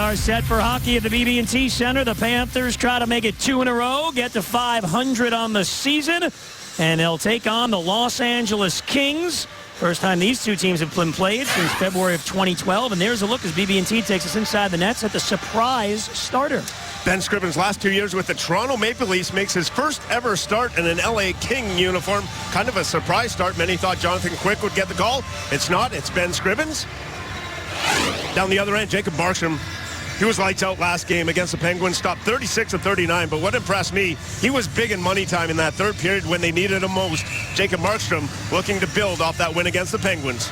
are set for hockey at the BB&T Center. The Panthers try to make it 2 in a row, get to 500 on the season, and they'll take on the Los Angeles Kings. First time these two teams have been played since February of 2012. And there's a look as BB&T takes us inside the nets at the surprise starter. Ben Scrivens, last 2 years with the Toronto Maple Leafs, makes his first ever start in an LA King uniform. Kind of a surprise start. Many thought Jonathan Quick would get the call. It's not. It's Ben Scrivens. Down the other end, Jacob Markstrom. He was lights out last game against the Penguins, stopped 36 of 39, but what impressed me, he was big in money time in that third period when they needed him most. Jacob Markstrom looking to build off that win against the Penguins.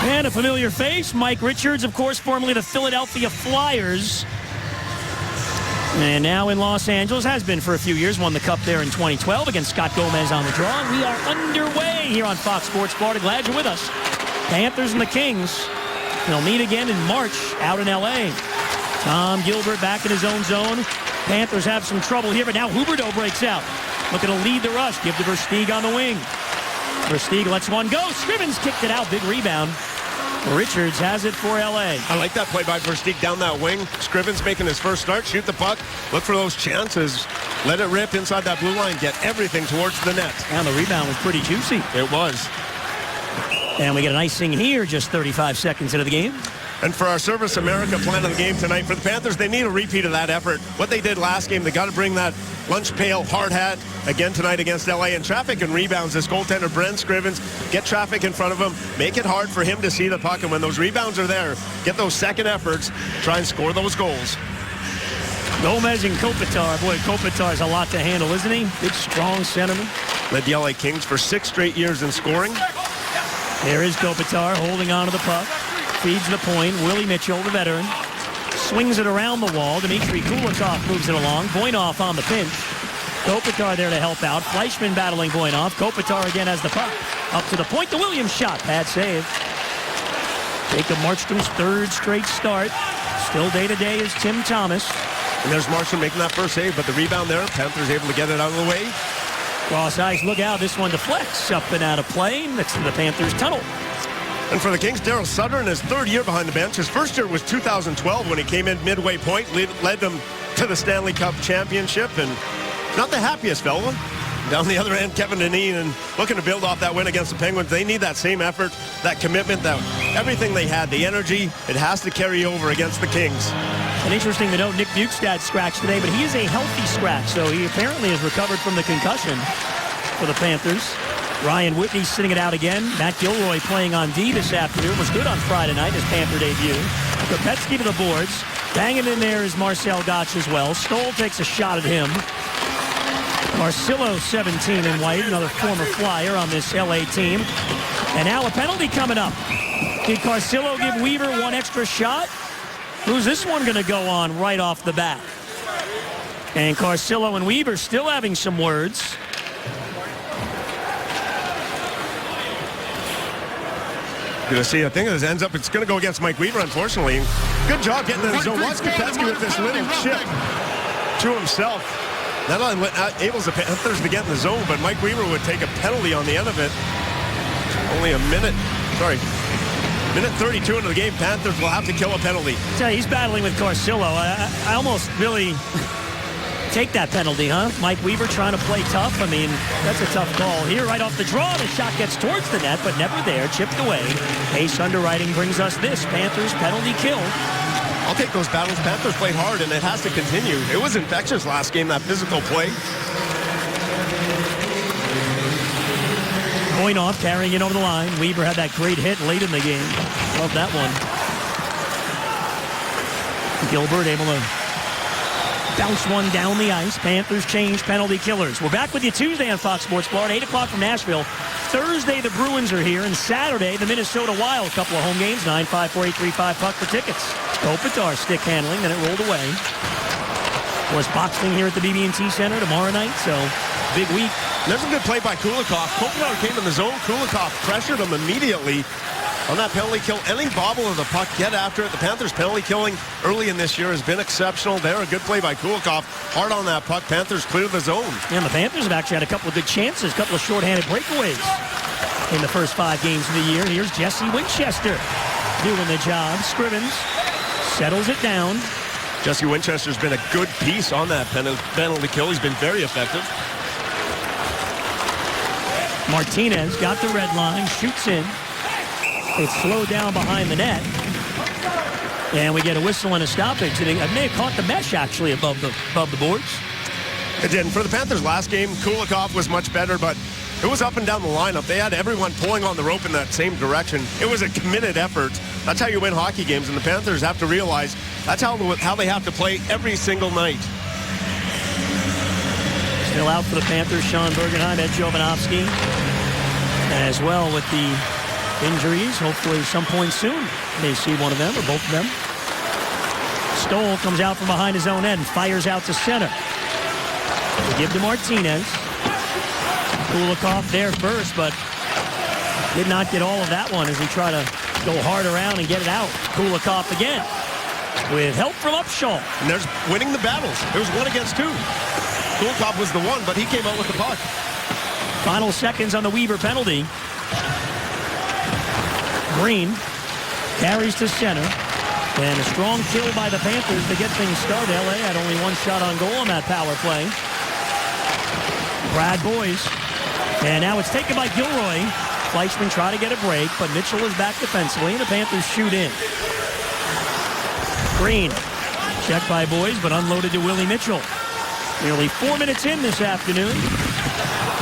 And a familiar face, Mike Richards, of course, formerly the Philadelphia Flyers. And now in Los Angeles, has been for a few years, won the Cup there in 2012 against Scott Gomez on the draw. And we are underway here on Fox Sports Florida. Glad you're with us. Panthers and the Kings. They'll meet again in March out in L.A. Tom Gilbert back in his own zone. Panthers have some trouble here, but now Huberdeau breaks out. Looking to lead the rush. Give to Versteeg on the wing. Versteeg lets one go. Scrivens kicked it out. Big rebound. Richards has it for L.A. I like that play by Versteeg down that wing. Scrivens making his first start. Shoot the puck. Look for those chances. Let it rip inside that blue line. Get everything towards the net. And the rebound was pretty juicy. It was. And we get an icing here just 35 seconds into the game. And for our Service America plan of the game tonight, for the Panthers, they need a repeat of that effort. What they did last game, they got to bring that lunch pail hard hat again tonight against LA. And traffic and rebounds, this goaltender, Brent Scrivens, get traffic in front of him, make it hard for him to see the puck. And when those rebounds are there, get those second efforts, try and score those goals. Gomez and Kopitar. Boy, Kopitar's a lot to handle, isn't he? Big, strong centerman. Led the LA Kings for 6 straight years in scoring. There is Kopitar holding on to the puck. Feeds the point. Willie Mitchell, the veteran, swings it around the wall. Dmitry Kulikov moves it along. Voinov on the pinch. Kopitar there to help out. Fleischmann battling Voinov. Kopitar again has the puck. Up to the point. The Williams shot. Bad save. Jacob Markstrom's third straight start. Still day-to-day is Tim Thomas. And there's Markstrom making that first save, but the rebound there, Panthers able to get it out of the way. Cross ice, look out. This one deflects up and out of play next to the Panthers tunnel. And for the Kings, Daryl Sutter in his third year behind the bench. His first year was 2012 when he came in midway point, led them to the Stanley Cup championship, and not the happiest fella. Down the other end, Kevin Dineen, looking to build off that win against the Penguins. They need that same effort, that commitment, that everything they had, the energy, it has to carry over against the Kings. And interesting to note, Nick Bukestad scratched today, but he is a healthy scratch, so he apparently has recovered from the concussion for the Panthers. Ryan Whitney sitting it out again. Matt Gilroy playing on D this afternoon. Was good on Friday night, his Panther debut. Kopetsky to the boards. Banging in there is Marcel Gotch as well. Stoll takes a shot at him. Marcillo, 17 in white, another former Flyer on this LA team. And now a penalty coming up. Did Carcillo give Weaver one extra shot? Who's this one going to go on right off the bat? And Carcillo and Weaver still having some words. Gonna see, I think this ends up, it's gonna go against Mike Weaver, unfortunately. Good job getting in the zone. Watch Kopetsky with this little chip to himself. Not only able the Panthers to get in the zone, but Mike Weaver would take a penalty on the end of it. Only a minute, minute 32 into the game. Panthers will have to kill a penalty. Yeah, he's battling with Carcillo. I almost really take that penalty, huh? Mike Weaver trying to play tough. I mean, that's a tough call. Here, right off the draw, the shot gets towards the net, but never there. Chipped away. Ace underwriting brings us this. Panthers penalty kill. I'll take those battles. Panthers played hard, and it has to continue. It was infectious last game, that physical play. Voinov carrying it over the line. Weaver had that great hit late in the game. Love that one. Gilbert able to bounce one down the ice. Panthers change penalty killers. We're back with you Tuesday on Fox Sports Florida, 8 o'clock from Nashville. Thursday, the Bruins are here, and Saturday, the Minnesota Wild. A couple of home games, 954-835 puck for tickets. Kopitar stick handling, then it rolled away. Was boxing here at the BB&T Center tomorrow night, so big week. There's a good play by Kulikov. Kopitar came in the zone. Kulikov pressured him immediately on that penalty kill. Any bobble of the puck, get after it. The Panthers penalty killing early in this year has been exceptional. There, a good play by Kulikov. Hard on that puck. Panthers clear the zone. And the Panthers have actually had a couple of good chances, a couple of shorthanded breakaways in the first 5 games of the year. Here's Jesse Winchester doing the job. Scrivens settles it down. Jesse Winchester's been a good piece on that penalty kill. He's been very effective. Martinez got the red line, shoots in. It's slowed down behind the net. And we get a whistle and a stoppage. It may have caught the mesh, actually, above the boards. It didn't. For the Panthers last game, Kulikov was much better, but it was up and down the lineup. They had everyone pulling on the rope in that same direction. It was a committed effort. That's how you win hockey games, and the Panthers have to realize that's how they have to play every single night. Still out for the Panthers, Sean Bergenheim, Ed Jovanovski, as well with the injuries. Hopefully some point soon may see one of them or both of them. Stoll comes out from behind his own end, fires out to center. They give to Martinez. Kulikov there first, but did not get all of that one as he tried to go hard around and get it out. Kulikov again with help from Upshaw. And there's winning the battles. It was 1 against 2. Kulikov was the one, but he came out with the puck. Final seconds on the Weaver penalty. Green carries to center. And a strong kill by the Panthers to get things started. LA had only 1 shot on goal on that power play. Brad Boyes. And now it's taken by Gilroy. Fleischman tried to get a break, but Mitchell is back defensively, and the Panthers shoot in. Green. Checked by Boyes, but unloaded to Willie Mitchell. Nearly 4 minutes in this afternoon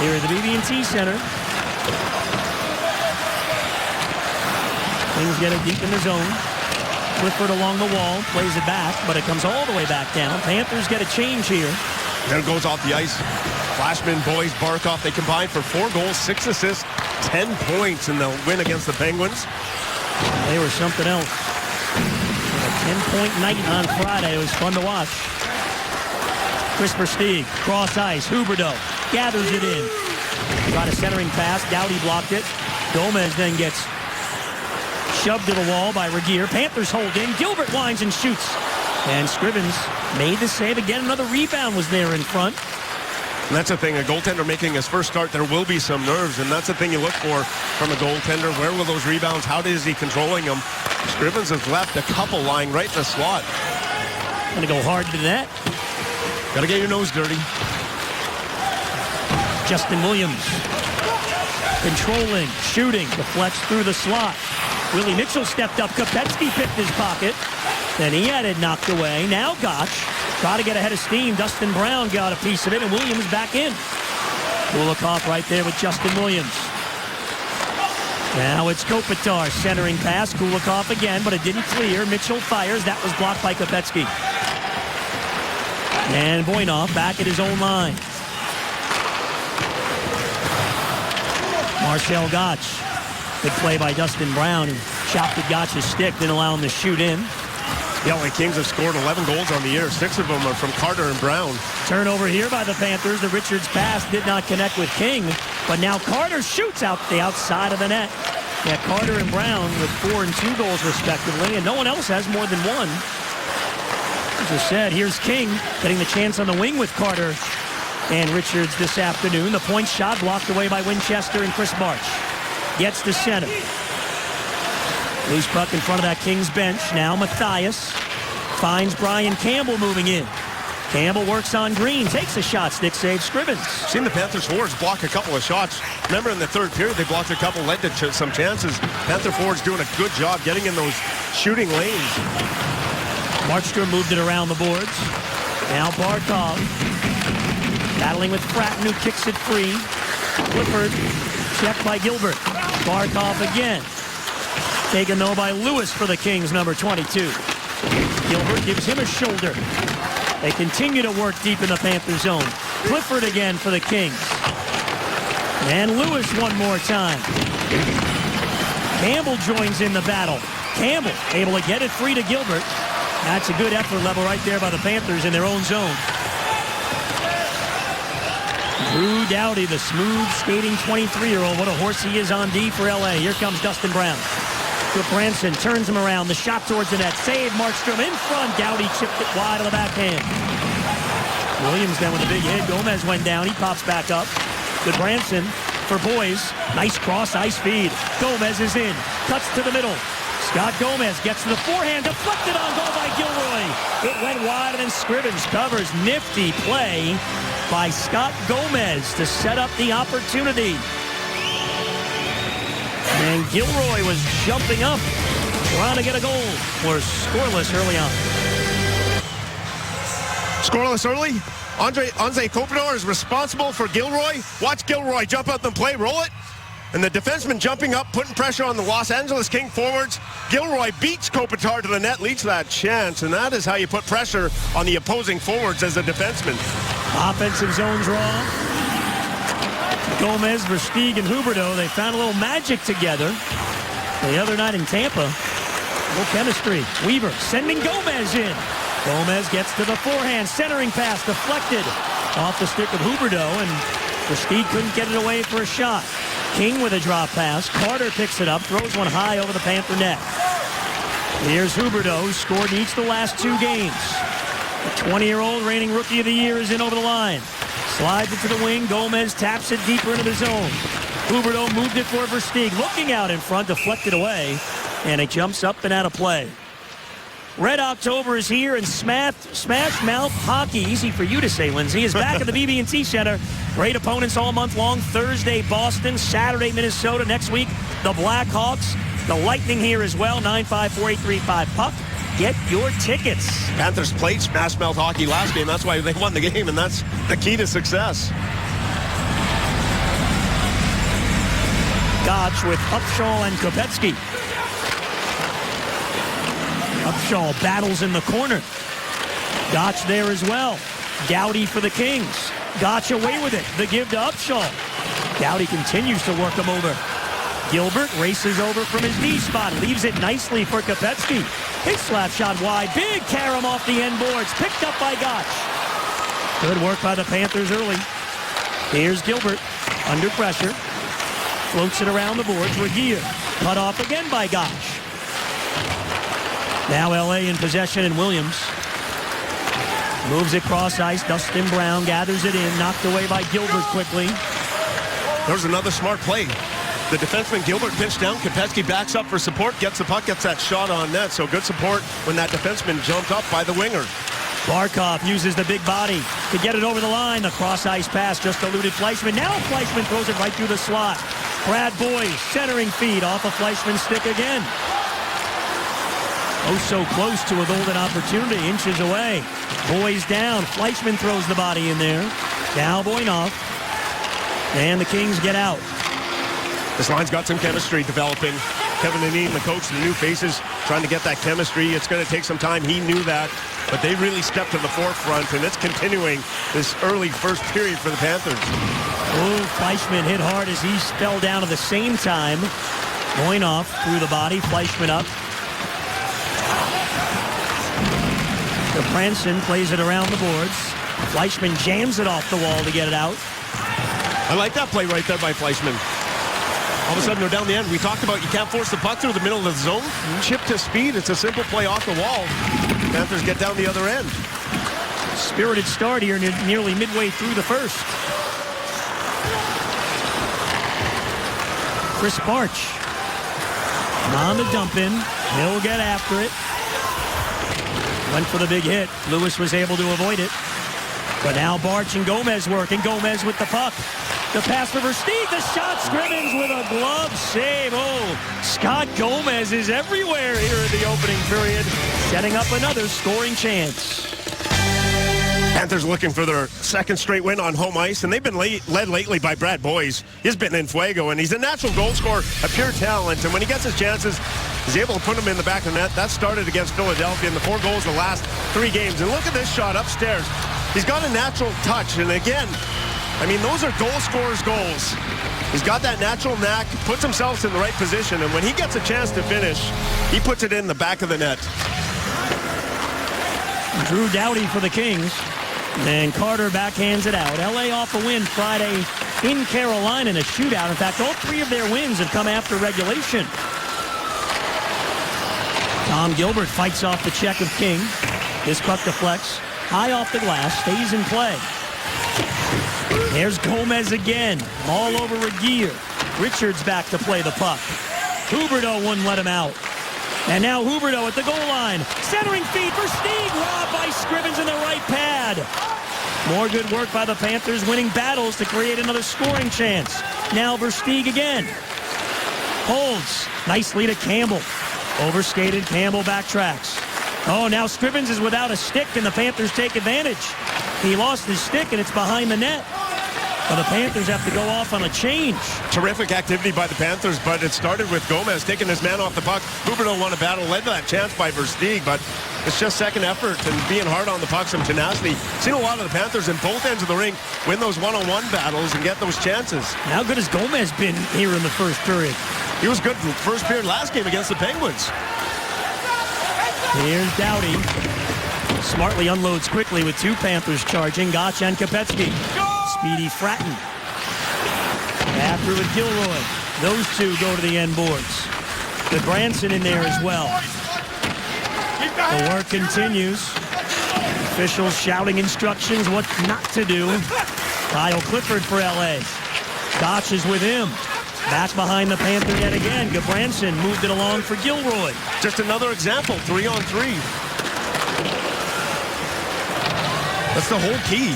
here at the BB&T Center. Kings get it deep in the zone. Clifford along the wall, plays it back, but it comes all the way back down. Panthers get a change here. There goes off the ice. Fleischman, Boyes, Barkov, they combined for 4 goals, 6 assists, 10 points in the win against the Penguins. They were something else. A 10-point night on Friday. It was fun to watch. Chris Versteeg, cross ice, Huberdeau gathers it in. Got a centering pass, Doughty blocked it. Gomez then gets shoved to the wall by Regier. Panthers hold in. Gilbert winds and shoots. And Scrivens made the save again. Another rebound was there in front. And that's the thing, a goaltender making his first start, there will be some nerves, and that's the thing you look for from a goaltender. Where will those rebounds? How is he controlling them? Scrivens has left a couple lying right in the slot. Gonna go hard to the net. Gotta get your nose dirty. Justin Williams. Controlling, shooting, deflects through the slot. Willie Mitchell stepped up. Kopetsky picked his pocket. Then he had it knocked away. Now Gotch try to get ahead of steam. Dustin Brown got a piece of it, and Williams back in. Kulikov right there with Justin Williams. Now it's Kopitar centering pass. Kulikov again, but it didn't clear. Mitchell fires. That was blocked by Kopetsky. And Voinov back at his own line. Marcel Gotch. Good play by Dustin Brown. He chopped at Gotch's stick, didn't allow him to shoot in. The LA Kings have scored 11 goals on the year. 6 of them are from Carter and Brown. Turnover here by the Panthers. The Richards pass did not connect with King, but now Carter shoots out the outside of the net. Yeah, Carter and Brown with 4 and 2 goals respectively, and no one else has more than 1. As I said, here's King getting the chance on the wing with Carter and Richards this afternoon. The point shot blocked away by Winchester and Chris March. Gets to center. Loose puck in front of that Kings bench. Now Mathias finds Brian Campbell moving in. Campbell works on Green, takes a shot, stick save, Scrivens. Seen the Panthers forwards block a couple of shots. Remember in the third period, they blocked a couple, led to some chances. Panther forwards doing a good job getting in those shooting lanes. Markstrom moved it around the boards. Now Barkov battling with Fratton, who kicks it free. Clifford checked by Gilbert. Barkov again. Taken though by Lewis for the Kings, number 22. Gilbert gives him a shoulder. They continue to work deep in the Panther zone. Clifford again for the Kings. And Lewis one more time. Campbell joins in the battle. Campbell able to get it free to Gilbert. That's a good effort level right there by the Panthers in their own zone. Drew Doughty, the smooth skating 23-year-old. What a horse he is on D for LA. Here comes Dustin Brown. Branson turns him around. The shot towards the net. Save. Markstrom in front. Doughty chipped it wide on the backhand. Williams then with a big hit. Gomez went down. He pops back up. Good Branson for Boyes. Nice cross ice feed. Gomez is in. Cuts to the middle. Scott Gomez gets to the forehand, deflected on goal by Gilroy. It went wide, and then Scrivens covers. Nifty play by Scott Gomez to set up the opportunity. And Gilroy was jumping up, trying to get a goal. We're scoreless early on. Scoreless early. Anze Kopitar is responsible for Gilroy. Watch Gilroy jump out and play, roll it. And the defenseman jumping up, putting pressure on the Los Angeles King forwards. Gilroy beats Kopitar to the net, leads that chance, and that is how you put pressure on the opposing forwards as a defenseman. Offensive zone draw. Gomez, Versteeg, and Huberdeau, they found a little magic together the other night in Tampa. A little chemistry. Weaver sending Gomez in. Gomez gets to the forehand, centering pass deflected off the stick of Huberdeau, and Versteeg couldn't get it away for a shot. King with a drop pass. Carter picks it up, throws one high over the Panther net. Here's Huberdeau, who scored in each of the last 2 games. The 20-year-old reigning Rookie of the Year is in over the line. Slides it to the wing. Gomez taps it deeper into the zone. Huberdeau moved it for Versteeg. Looking out in front, deflected away, and it jumps up and out of play. Red October is here, and Smash Mouth Hockey, easy for you to say, Lindsay, is back at the BB&T Center. Great opponents all month long. Thursday, Boston. Saturday, Minnesota. Next week, the Blackhawks. The Lightning here as well. 954-835-PUCK. Get your tickets. Panthers played Smash Mouth Hockey last game. That's why they won the game, and that's the key to success. Gotch with Upshaw and Kopetsky. Upshaw battles in the corner. Gotch there as well. Doughty for the Kings. Gotch away with it. The give to Upshaw. Doughty continues to work him over. Gilbert races over from his D spot. Leaves it nicely for Kopetsky. His slap shot wide. Big carom off the end boards. Picked up by Gotch. Good work by the Panthers early. Here's Gilbert under pressure. Floats it around the boards. Regier cut off again by Gotch. Now LA in possession, and Williams moves it cross ice. Dustin Brown gathers it in, knocked away by Gilbert quickly. There's another smart play. The defenseman Gilbert pinched down. Kopetsky backs up for support, gets the puck, gets that shot on net. So good support when that defenseman jumped up by the winger. Barkov uses the big body to get it over the line. The cross ice pass just eluded Fleischman. Now Fleischman throws it right through the slot. Brad Boyes centering feed off of Fleischman's stick again. Oh, so close to a golden opportunity, inches away. Boyes down. Fleischman throws the body in there. Now Boynoff. And the Kings get out. This line's got some chemistry developing. Kevin Dineen, the coach, the new faces, trying to get that chemistry. It's going to take some time. He knew that. But they really stepped to the forefront, and it's continuing this early first period for the Panthers. Oh, Fleischman hit hard as he fell down at the same time. Boynoff threw the body. Fleischman up. Branson plays it around the boards. Fleischman jams it off the wall to get it out. I like that play right there by Fleischman. All of a sudden, they're down the end. We talked about you can't force the puck through the middle of the zone. Chip to speed. It's a simple play off the wall. Panthers get down the other end. Spirited start here nearly midway through the first. Chris Barch on the dump in. He'll get after it. Went for the big hit. Lewis was able to avoid it. But now Barch and Gomez working. Gomez with the puck. The pass for Versteeg. The shot. Scrivens with a glove save. Oh, Scott Gomez is everywhere here in the opening period, setting up another scoring chance. Panthers looking for their second straight win on home ice, and they've been led lately by Brad Boyes. He's been in fuego, and he's a natural goal scorer, a pure talent, and when he gets his chances, he's able to put them in the back of the net. That started against Philadelphia in the 4 goals the last 3 games. And look at this shot upstairs. He's got a natural touch, and again, I mean, those are goal scorers' goals. He's got that natural knack, puts himself in the right position, and when he gets a chance to finish, he puts it in the back of the net. Drew Doughty for the Kings. And Carter backhands it out. LA off a win Friday in Carolina in a shootout. In fact, all 3 of their wins have come after regulation. Tom Gilbert fights off the check of King. This puck deflects high off the glass, stays in play. There's Gomez again, all over Regier. Richards back to play the puck. Huberdeau wouldn't let him out. And now Huberdeau at the goal line. Centering feed for Stieg. Robbed by Scrivens in the right pad. More good work by the Panthers, winning battles to create another scoring chance. Now Versteeg again. Holds. Nicely to Campbell. Overskated. Campbell backtracks. Oh, now Scrivens is without a stick, and the Panthers take advantage. He lost his stick, and it's behind the net. Well, the Panthers have to go off on a change. Terrific activity by the Panthers, but it started with Gomez taking his man off the puck. Huberdeau won a battle, led to that chance by Versteeg, but it's just second effort and being hard on the puck, some tenacity. Seen a lot of the Panthers in both ends of the rink win those one-on-one battles and get those chances. How good has Gomez been here in the first period? He was good first period last game against the Penguins. Here's Doughty. Smartly unloads quickly with two Panthers charging. Gotch and Kopecky. Speedy Fratton. After with Gilroy. Those two go to the end boards. With Branson in there as well. The work continues. Officials shouting instructions what not to do. Kyle Clifford for LA. Gotch is with him. Back behind the Panther yet again. Gabranson moved it along for Gilroy. Just another example, 3-on-3. That's the whole key.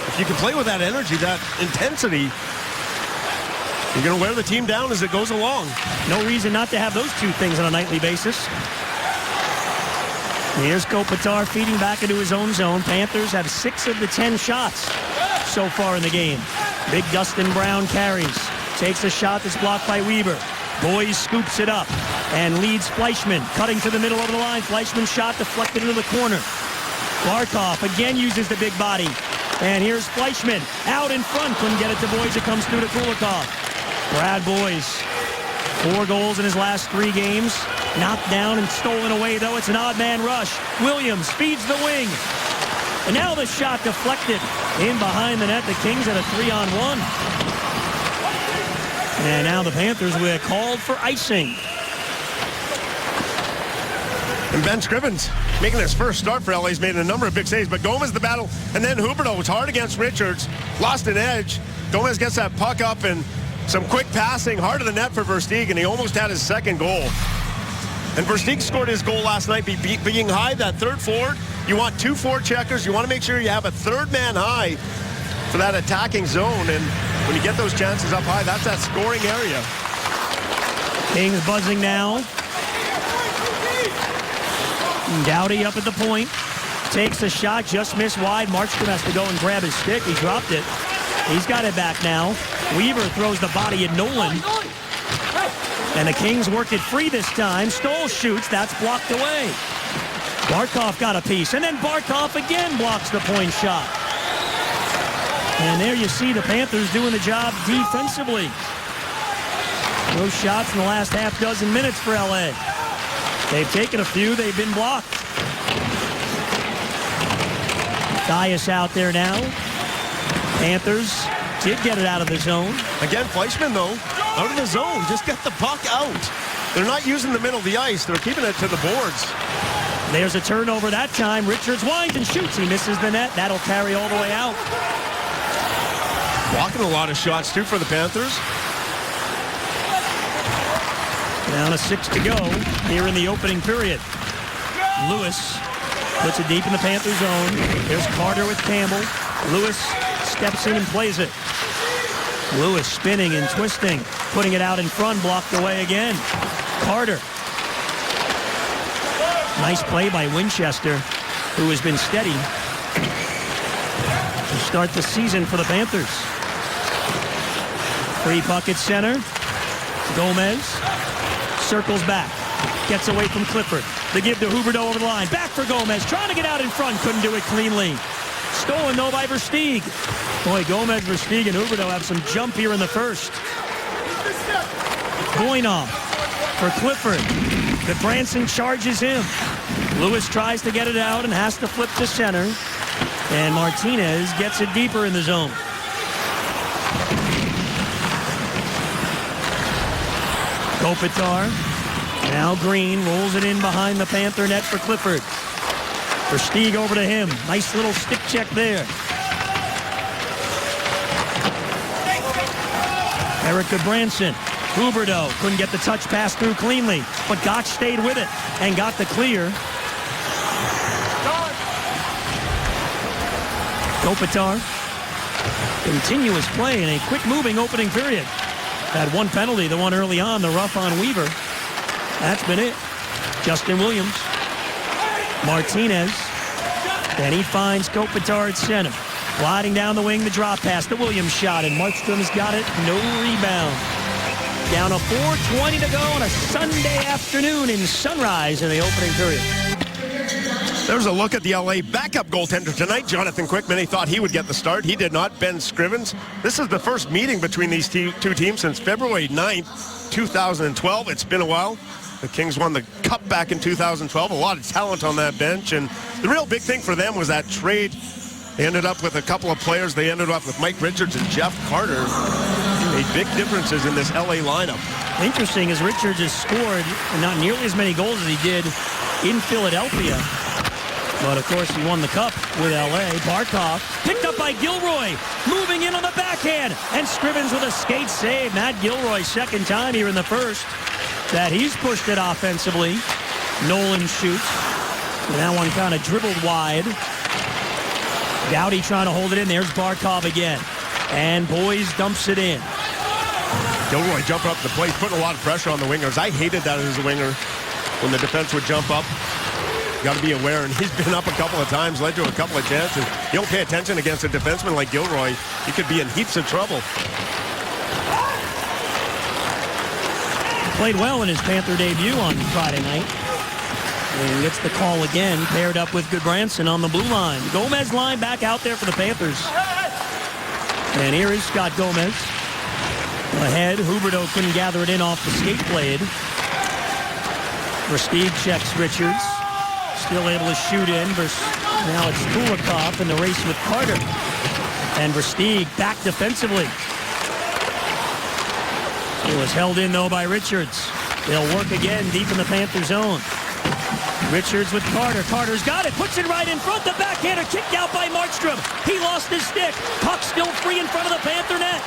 If you can play with that energy, that intensity, you're going to wear the team down as it goes along. No reason not to have those two things on a nightly basis. Here's Kopitar feeding back into his own zone. Panthers have 6 of the 10 shots so far in the game. Big Dustin Brown carries. Takes a shot that's blocked by Weber. Boys scoops it up and leads Fleischmann. Cutting to the middle over the line. Fleischmann's shot deflected into the corner. Barkov again uses the big body. And here's Fleischmann out in front. Couldn't get it to Boyes. It comes through to Kulikov. Brad Boyes, 4 goals in his last 3 games. Knocked down and stolen away, though. It's an odd man rush. Williams feeds the wing. And now the shot deflected in behind the net. The Kings at a 3-on-1. And now the Panthers were called for icing. And Ben Scrivens making his first start for LA. He's made a number of big saves, but Gomez the battle. And then Huberdeau was hard against Richards. Lost an edge. Gomez gets that puck up and some quick passing. Hard of the net for Versteeg, and he almost had his second goal. And Versteeg scored his goal last night being high, that third forward. You want 2 forecheckers. You want to make sure you have a third man high for that attacking zone. And when you get those chances up high, that's that scoring area. Kings buzzing now. Doughty up at the point. Takes a shot, just missed wide. Markstrom has to go and grab his stick. He dropped it. He's got it back now. Weaver throws the body at Nolan. And the Kings work it free this time. Stoll shoots. That's blocked away. Barkov got a piece. And then Barkov again blocks the point shot. And there you see the Panthers doing the job defensively. Those shots in the last half dozen minutes for LA. They've taken a few. They've been blocked. Dias out there now. Panthers did get it out of the zone. Again, Fleischmann, though, out of the zone. Just get the puck out. They're not using the middle of the ice. They're keeping it to the boards. There's a turnover that time. Richards winds and shoots. He misses the net. That'll carry all the way out. Blocking a lot of shots, too, for the Panthers. Down to 6 to go here in the opening period. Lewis puts it deep in the Panther zone. There's Carter with Campbell. Lewis steps in and plays it. Lewis spinning and twisting, putting it out in front, blocked away again. Carter. Nice play by Winchester, who has been steady to start the season for the Panthers. Free puck at center. Gomez circles back. Gets away from Clifford. The give to Huberdeau over the line. Back for Gomez. Trying to get out in front. Couldn't do it cleanly. Stolen, though, by Versteeg. Boy, Gomez, Versteeg, and Huberdeau have some jump here in the first. Voinov for Clifford. The Branson charges him. Lewis tries to get it out and has to flip to center. And Martinez gets it deeper in the zone. Kopitar. Now Green rolls it in behind the Panther net for Clifford. Versteeg over to him. Nice little stick check there. Eric Branson Huberdeau couldn't get the touch pass through cleanly, but Gotch stayed with it and got the clear. Kopitar, continuous play in a quick-moving opening period. Had one penalty, the one early on, the rough on Weaver. That's been it. Justin Williams. Martinez. Then he finds Kopitar at center. Gliding down the wing, the drop pass, the Williams shot, and Markstrom's got it. No rebound. Down to 4:20 to go on a Sunday afternoon in Sunrise in the opening period. There's a look at the LA backup goaltender tonight. Jonathan Quick, many thought he would get the start. He did not. Ben Scrivens. This is the first meeting between these two teams since February 9th, 2012. It's been a while. The Kings won the Cup back in 2012. A lot of talent on that bench. And the real big thing for them was that trade. They ended up with a couple of players. They ended up with Mike Richards and Jeff Carter. Made big differences in this LA lineup. Interesting is Richards has scored not nearly as many goals as he did in Philadelphia. But, of course, he won the Cup with L.A. Barkov picked up by Gilroy, moving in on the backhand. And Scrivens with a skate save. Matt Gilroy, second time here in the first that he's pushed it offensively. Nolan shoots. And that one kind of dribbled wide. Gowdy trying to hold it in. There's Barkov again. And Boyes dumps it in. Gilroy jumping up the plate, putting a lot of pressure on the wingers. I hated that as a winger when the defense would jump up. Got to be aware, and he's been up a couple of times, led to a couple of chances. You don't pay attention against a defenseman like Gilroy, you could be in heaps of trouble. Played well in his Panther debut on Friday night. And gets the call again, paired up with Goodbranson on the blue line. Gomez line back out there for the Panthers. And here is Scott Gomez. Ahead, Huberdeau couldn't gather it in off the skate blade. Versteeg checks Richards. Still able to shoot in. Now it's Kulikov in the race with Carter. And Versteeg back defensively. It was held in, though, by Richards. They'll work again deep in the Panther zone. Richards with Carter. Carter's got it. Puts it right in front. The backhander kicked out by Markstrom. He lost his stick. Puck still free in front of the Panther net.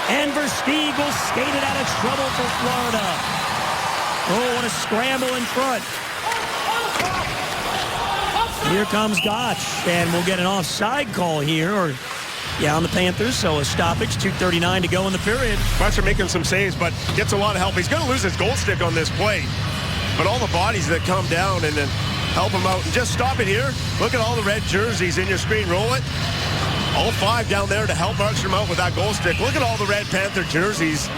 And Versteeg will skate it out of trouble for Florida. Oh, what a scramble in front. Here comes Gotch, and we'll get an offside call here, on the Panthers, so a stoppage, 2:39 to go in the period. Gotch making some saves, but gets a lot of help. He's going to lose his goal stick on this play, but all the bodies that come down and then help him out. And just stop it here. Look at all the red jerseys in your screen. Roll it. All five down there to help Markstrom out with that goal stick. Look at all the red Panther jerseys.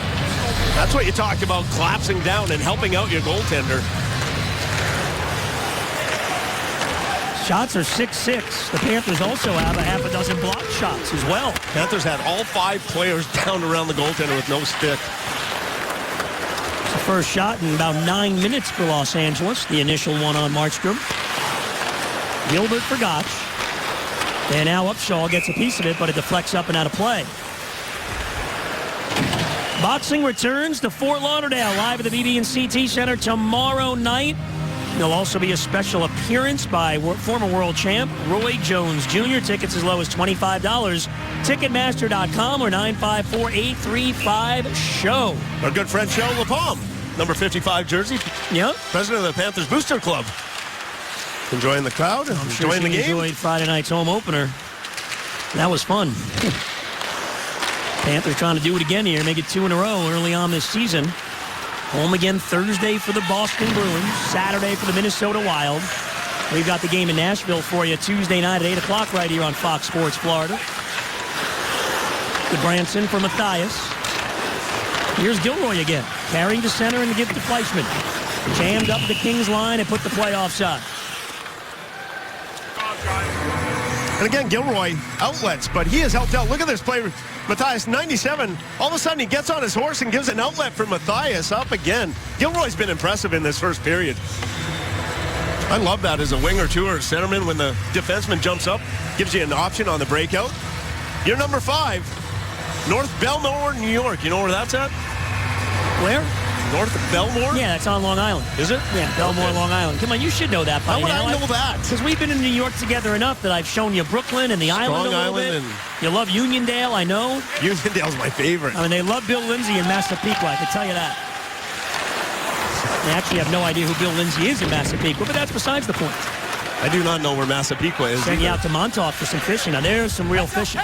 That's what you talk about, collapsing down and helping out your goaltender. Shots are 6-6. The Panthers also have a half a dozen blocked shots as well. Panthers had all five players down around the goaltender with no stick. It's the first shot in about 9 minutes for Los Angeles. The initial one on Markstrom. Gilbert for Gotch. And now Upshaw gets a piece of it, but it deflects up and out of play. Boxing returns to Fort Lauderdale, live at the BB&CT Center tomorrow night. There'll also be a special appearance by former world champ Roy Jones Jr. Tickets as low as $25. Ticketmaster.com or 954-835-SHOW. Our good friend Joe LaPalme, number 55 jersey. Yep. President of the Panthers Booster Club. Enjoying the crowd, I'm sure enjoying the game. Enjoyed Friday night's home opener. That was fun. Panthers trying to do it again here, make it 2 in a row early on this season. Home again Thursday for the Boston Bruins, Saturday for the Minnesota Wild. We've got the game in Nashville for you Tuesday night at 8 o'clock right here on Fox Sports Florida. Goodbranson for Matthias. Here's Gilroy again, carrying to center and give to Fleischman. Jammed up the Kings line and put the play offside. And again, Gilroy, outlets, but he has helped out. Look at this play. Matthias, 97. All of a sudden, he gets on his horse and gives an outlet for Matthias up again. Gilroy's been impressive in this first period. I love that as a winger, too, or a centerman when the defenseman jumps up, gives you an option on the breakout. You're number 5, North Belmore, New York. You know where that's at? Where? north of Belmore? Yeah, that's on Long Island. Is it? Yeah, Belmore, Okay. Long Island. Come on, you should know that by How would now. I know that? Because we've been in New York together enough that I've shown you Brooklyn and the island a little bit. And You love Uniondale, I know. Uniondale's my favorite. I mean, they love Bill Lindsay in Massapequa, I can tell you that. I actually have no idea who Bill Lindsay is in Massapequa, but that's besides the point. I do not know where Massapequa is. Send you either. out to Montauk for some fishing. Now, there's some real fishing.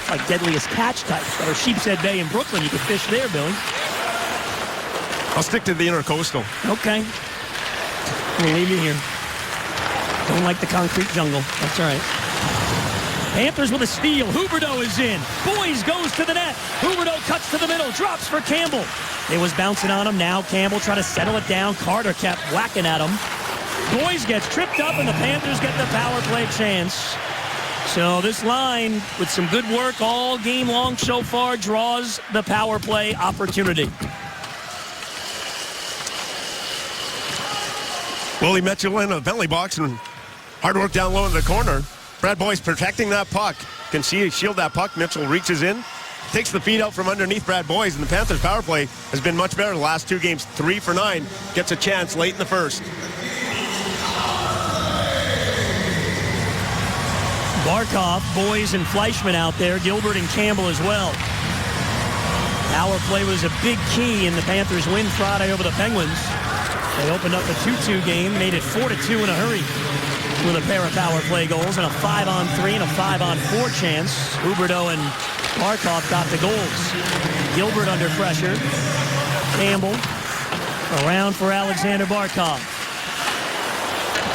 Like deadliest catch types. Or Sheepshead Bay in Brooklyn, you can fish there, Billy. I'll stick to the Intercoastal. Okay. We'll leave you here. Don't like the concrete jungle. That's all right. Panthers with a steal. Huberdeau is in. Boys goes to the net. Huberdeau cuts to the middle. Drops for Campbell. It was bouncing on him. Now Campbell trying to settle it down. Carter kept whacking at him. Boys gets tripped up, and the Panthers get the power play chance. So this line, with some good work all game long so far, draws the power play opportunity. Willie Mitchell in a penalty box and hard work down low in the corner. Brad Boyce protecting that puck. Can shield that puck. Mitchell reaches in, takes the feed out from underneath Brad Boyce, and the Panthers power play has been much better the last two games. 3 for 9. Gets a chance late in the first. Barkov, Boys, and Fleischman out there. Gilbert and Campbell as well. Power play was a big key in the Panthers' win Friday over the Penguins. They opened up a 2-2 game, made it 4-2 in a hurry with a pair of power play goals and a 5-on-3 and a 5-on-4 chance. Huberdeau and Barkov got the goals. Gilbert under pressure. Campbell around for Alexander Barkov.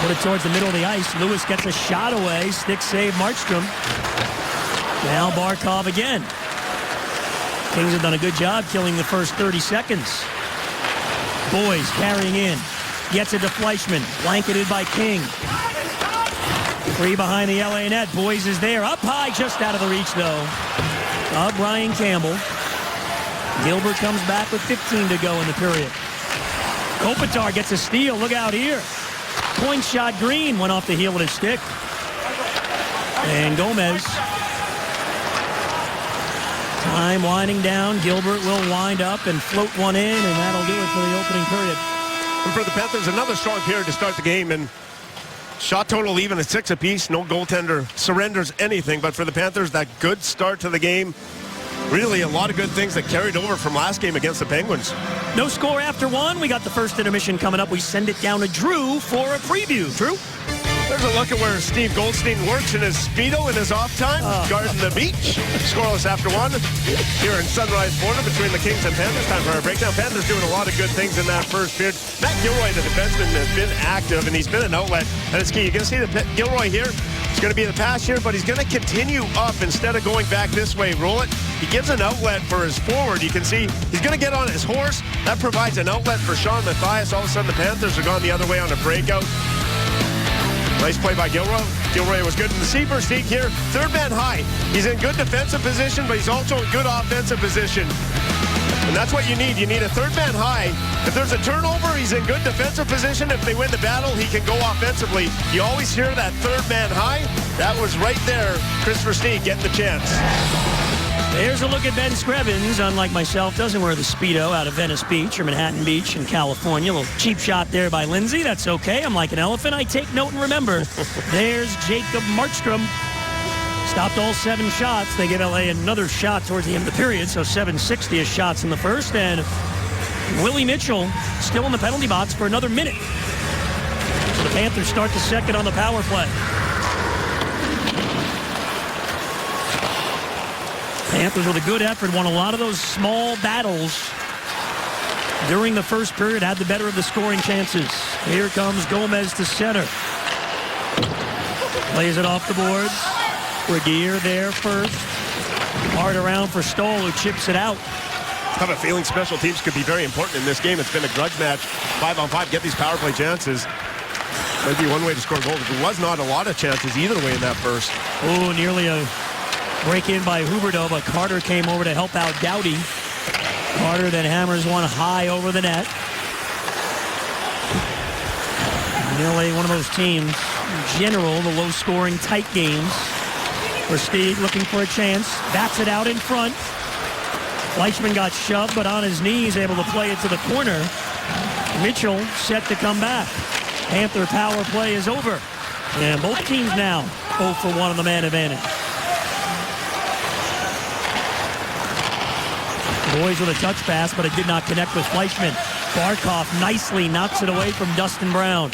Put it towards the middle of the ice. Lewis gets a shot away. Stick save Markstrom. Now Barkov again. Kings have done a good job killing the first 30 seconds. Boys carrying in. Gets it to Fleischman. Blanketed by King. Free behind the LA net. Boys is there. Up high, just out of the reach, though, of Ryan Campbell. Gilbert comes back with 15 to go in the period. Kopitar gets a steal. Look out here. Point shot Green went off the heel of his stick. And Gomez. Time winding down. Gilbert will wind up and float one in, and that'll do it for the opening period. And for the Panthers, another strong period to start the game, and shot total even at 6 apiece. No goaltender surrenders anything, but for the Panthers, that good start to the game. Really a lot of good things that carried over from last game against the Penguins. No score after one. We got the first intermission coming up. We send it down to Drew for a preview. Drew? There's a look at where Steve Goldstein works in his Speedo in his off time, guarding the beach. Scoreless after one here in Sunrise, Florida, between the Kings and Panthers. Time for our breakdown. Panthers doing a lot of good things in that first period. Matt Gilroy, the defenseman, has been active, and he's been an outlet, and it's key. You can see the Gilroy here. It's going to be the pass here, but he's going to continue up instead of going back this way. Roll it. He gives an outlet for his forward. You can see he's going to get on his horse. That provides an outlet for Sean Mathias. All of a sudden, the Panthers are gone the other way on a breakout. Nice play by Gilroy. Gilroy was good in the Seabird seat here. Third man high. He's in good defensive position, but he's also in good offensive position. And that's what you need. You need a third man high. If there's a turnover, he's in good defensive position. If they win the battle, he can go offensively. You always hear that third man high. That was right there. Christopher Sneed getting the chance. There's a look at Ben Screvens. Unlike myself, doesn't wear the Speedo out of Venice Beach or Manhattan Beach in California. A little cheap shot there by Lindsay. That's okay. I'm like an elephant. I take note and remember. There's Jacob Markstrom. Stopped all 7 shots. They give LA another shot towards the end of the period, so 760 shots in the first. And Willie Mitchell still in the penalty box for another minute. So the Panthers start the second on the power play. Panthers with a good effort won a lot of those small battles during the first period, had the better of the scoring chances. Here comes Gomez to center. Plays it off the boards. Regier there first. Hard around for Stoll, who chips it out. I have a feeling special teams could be very important in this game. It's been a grudge match. 5-on-5, get these power play chances. Might be one way to score goals. There was not a lot of chances either way in that first. Oh, nearly a break in by Huberdeau, but Carter came over to help out Doughty. Carter then hammers one high over the net. Nearly one of those teams, in general, the low-scoring, tight games. Versteeg looking for a chance. Bats it out in front. Fleischman got shoved, but on his knees, able to play it to the corner. Mitchell set to come back. Panther power play is over. And both teams now 0 for 1 on the man advantage. Boys with a touch pass, but it did not connect with Fleischman. Barkov nicely knocks it away from Dustin Brown.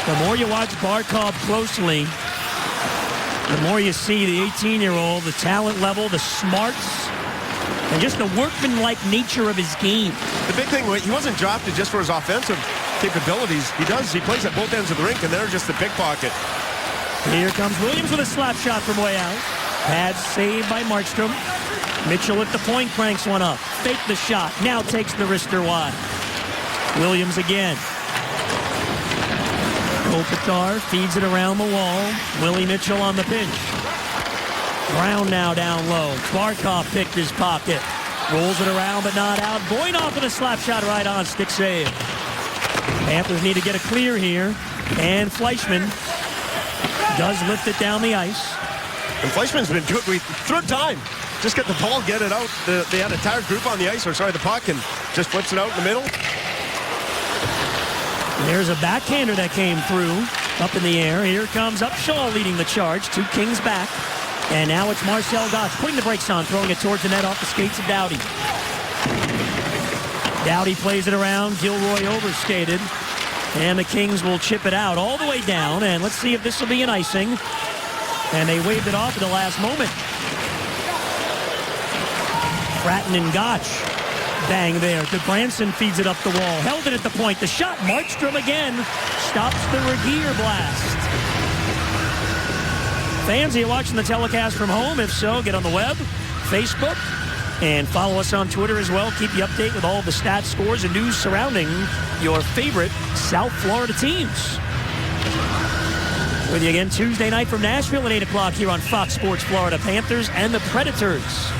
The more you watch Barkov closely, the more you see the 18-year-old, the talent level, the smarts, and just the workmanlike nature of his game. The big thing, he wasn't drafted just for his offensive capabilities. He plays at both ends of the rink, and they're just the pickpocket. Here comes Williams with a slap shot from way out. Pad saved by Markstrom. Mitchell at the point cranks one up. Fake the shot. Now takes the wrister wide. Williams again. Kopitar feeds it around the wall. Willie Mitchell on the pinch. Brown now down low. Barkov picked his pocket. Rolls it around but not out. Voinov with a slap shot right on. Stick save. Panthers need to get a clear here. And Fleischman does lift it down the ice. And Fleischman's been good. Third time. Just get the ball, get it out. They had a tired group on the ice, the puck, and just flips it out in the middle. There's a backhander that came through up in the air. Here comes Upshaw leading the charge. 2 Kings back. And now it's Marcel Gotch putting the brakes on, throwing it towards the net off the skates of Doughty. Doughty plays it around. Gilroy overskated. And the Kings will chip it out all the way down. And let's see if this will be an icing. And they waved it off at the last moment. Fratton and Gotch. Bang there. DeBranson feeds it up the wall. Held it at the point. The shot. Markstrom again stops the Regier blast. Fans, are you watching the telecast from home? If so, get on the web, Facebook, and follow us on Twitter as well. Keep you updated with all the stats, scores, and news surrounding your favorite South Florida teams. With you again Tuesday night from Nashville at 8 o'clock here on Fox Sports Florida. Panthers and the Predators.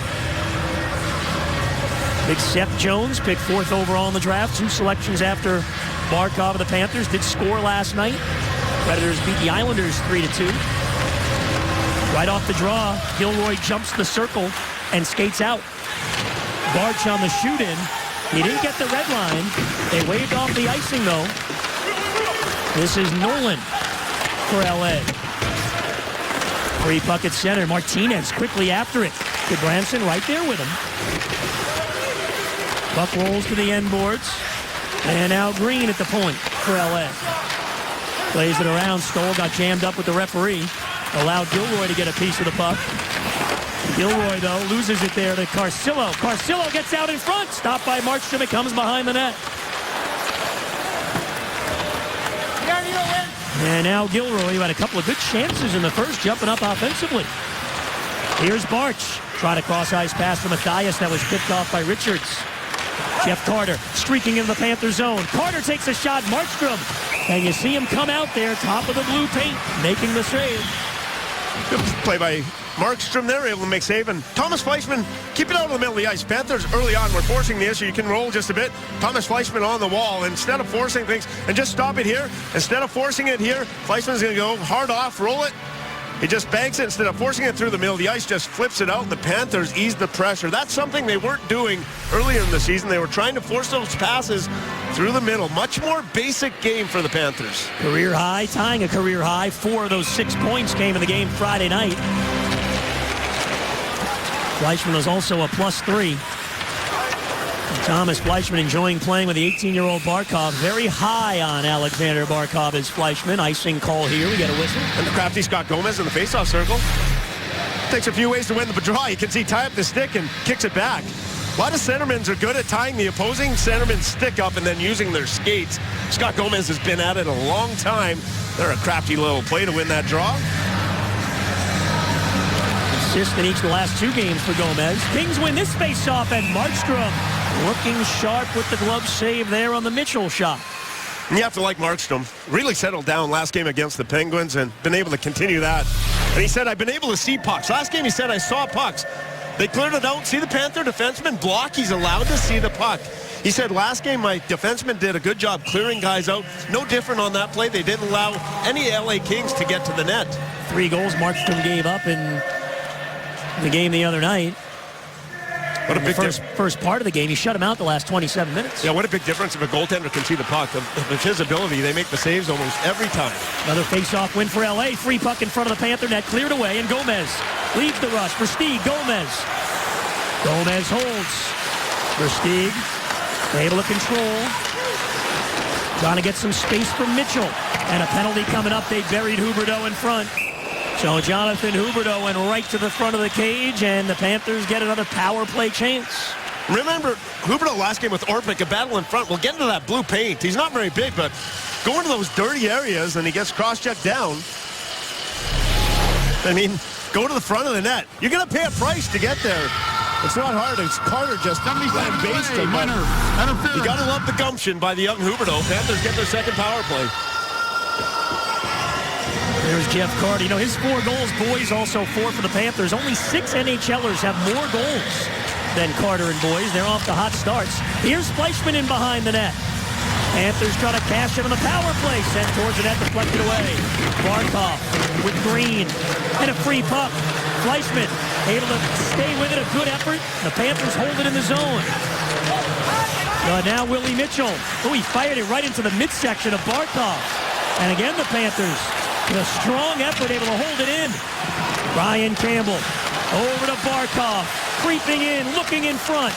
Big Seth Jones picked 4th overall in the draft. 2 selections after Barkov of the Panthers did score last night. Predators beat the Islanders 3-2. Right off the draw, Gilroy jumps the circle and skates out. Barch on the shoot-in. He didn't get the red line. They waved off the icing, though. This is Nolan for L.A. Free puck at center. Martinez quickly after it. DeBranson right there with him. Puck rolls to the end boards. And now Green at the point for L.A. Plays it around. Stoll got jammed up with the referee. Allowed Gilroy to get a piece of the puck. Gilroy, though, loses it there to Carcillo. Carcillo gets out in front. Stopped by Markstrom. It comes behind the net. And now Gilroy, who had a couple of good chances in the first, jumping up offensively. Here's Barch. Tried a cross-ice pass to Matthias that was picked off by Richards. Jeff Carter streaking in the Panther zone. Carter takes a shot. Markstrom. And you see him come out there, top of the blue paint, making the save. Good play by Markstrom there, able to make save. And Thomas Fleischman, keep it out of the middle of the ice. Panthers early on were forcing the issue. You can roll just a bit. Thomas Fleischman on the wall. Instead of forcing things, and just stop it here. Instead of forcing it here, Fleischman's going to go hard off, roll it. He just banks it. Instead of forcing it through the middle of the ice, just flips it out, and the Panthers ease the pressure. That's something they weren't doing earlier in the season. They were trying to force those passes through the middle. Much more basic game for the Panthers. Career high, tying a career high. 4 of those 6 points came in the game Friday night. Fleischman was also a +3. Thomas Fleischman enjoying playing with the 18-year-old Barkov. Very high on Alexander Barkov is Fleischman. Icing call here. We get a whistle. And the crafty Scott Gomez in the faceoff circle. Takes a few ways to win the draw. You can see tie up the stick and kicks it back. A lot of centermen are good at tying the opposing centerman's stick up and then using their skates. Scott Gomez has been at it a long time. They're a crafty little play to win that draw. Assist in each of the last 2 games for Gomez. Kings win this faceoff, and Markstrom looking sharp with the glove save there on the Mitchell shot. And you have to like Markstrom. Really settled down last game against the Penguins and been able to continue that. And he said, I've been able to see pucks. Last game he said, I saw pucks. They cleared it out. See the Panther defenseman block? He's allowed to see the puck. He said, last game my defenseman did a good job clearing guys out. No different on that play. They didn't allow any LA Kings to get to the net. 3 goals Markstrom gave up in the game the other night. What a big first part of the game, he shut him out the last 27 minutes. Yeah, what a big difference if a goaltender can see the puck. With his ability, they make the saves almost every time. Another face-off win for L.A. Free puck in front of the Panther net, cleared away, and Gomez leads the rush. Versteeg, Gomez. Gomez holds. Versteeg able to control. Trying to get some space from Mitchell. And a penalty coming up. They buried Huberdeau in front. So Jonathan Huberdeau went right to the front of the cage, and the Panthers get another power play chance. Remember, Huberdeau last game with Orpik, a battle in front. We'll get into that blue paint. He's not very big, but going to those dirty areas, and he gets cross-checked down. I mean, go to the front of the net. You're going to pay a price to get there. It's not hard. It's Carter just based him. You got to love the gumption by the young Huberdeau. Panthers get their second power play. There's Jeff Carter. You know, his 4 goals, Boys also 4 for the Panthers. Only 6 NHLers have more goals than Carter and Boys. They're off to hot starts. Here's Fleischmann in behind the net. Panthers try to cash in on the power play. Sent towards the net, deflected away. Barkov with Green. And a free puck. Fleischmann able to stay with it. A good effort. The Panthers hold it in the zone. Now Willie Mitchell. Oh, he fired it right into the midsection of Barkov. And again, the Panthers, with a strong effort, able to hold it in. Ryan Campbell over to Barkov. Creeping in, looking in front.